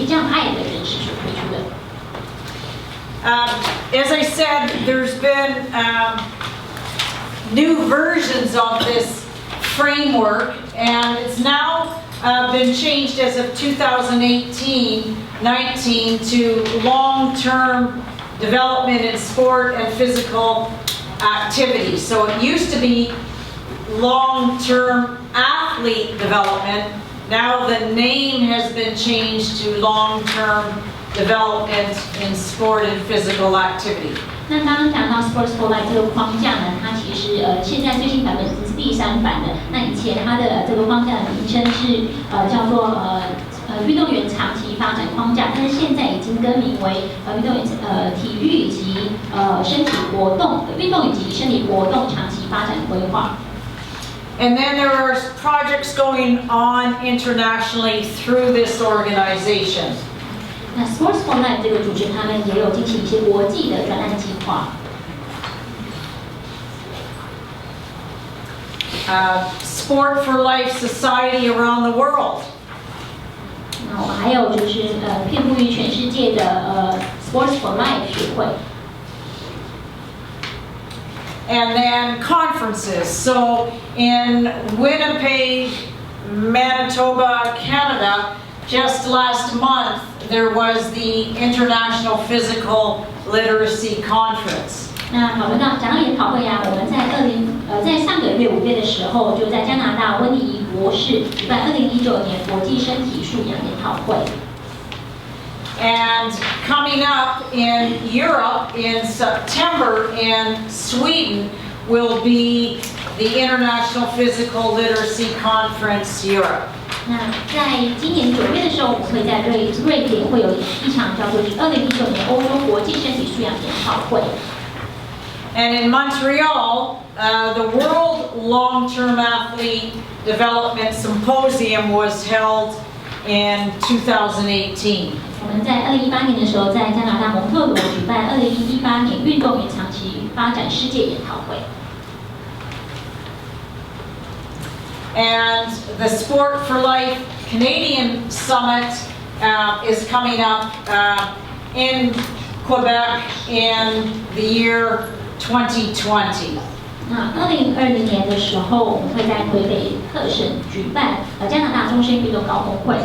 障碍的人士所推出的。As I said, there's been new versions of this framework, and it's now been changed as of 2018-19 to long-term development in sport and physical activity. So it used to be long-term athlete development. Now the name has been changed to long-term development in sport and physical activity. 那刚刚讲到 Sports for Life 这个框架呢，它其实现在最新版本已经是第3版的。那以前它的这个框架的名称是叫做运动员长期发展框架，但是现在已经更名为运动员体育以及身体活动运动以及身体活动长期发展规划。And then there are projects going on internationally through this organization. 那 Sports for Life 这个组织，他们也有进行一些国际的专案计划。Sport for Life Society around the world. 那我们还有就是遍布于全世界的Sports for Life 学会。And then conferences. So in Winnipeg, Manitoba, Canada, just last month, there was the International Physical Literacy Conference. 那讲到研讨会啊，我们在上个月5月的时候，就在加拿大温尼伊博士举办2019年国际身体素养研讨会。And coming up in Europe in September in Sweden will be the International Physical Literacy Conference Europe. 那在今年9月的时候，我们会在瑞典会有一场叫做2019年欧洲国际身体素养研讨会。And in Montreal, the World Long-Term Athlete Development Symposium was held in 2018. 我们在2018年的时候，在加拿大蒙特罗举办2018年运动员长期发展世界研讨会。And the Sport for Life Canadian Summit is coming up in Quebec in the year 2020. 那2020年的时候，我们会在魁北克省举办加拿大终身运动高峰会。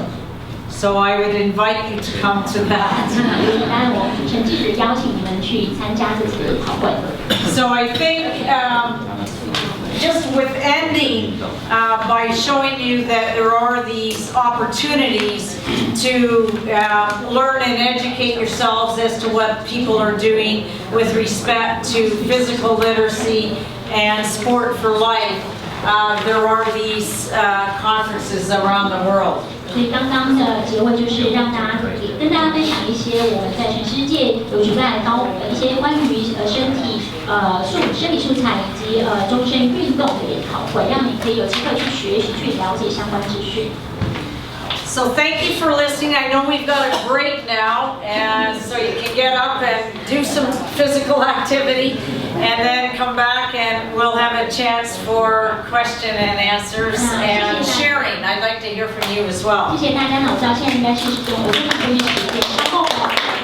So I would invite you to come to that. 当然，我诚挚的邀请你们去参加这次研讨会。So I think just with ending by showing you that there are these opportunities to learn and educate yourselves as to what people are doing with respect to physical literacy and sport for life. There are these conferences around the world. 所以刚刚的结尾就是让大家跟大家分享一些我们在全世界有举办一些关于身体素材以及终身运动的研讨会，让你可以有机会去学习、去了解相关资讯。So thank you for listening. I know we've got a break now, and so you can get up and do some physical activity, and then come back and we'll have a chance for question and answers and sharing. I'd like to hear from you as well. 谢谢大家，那我知道现在应该是中午的休息时间，稍后。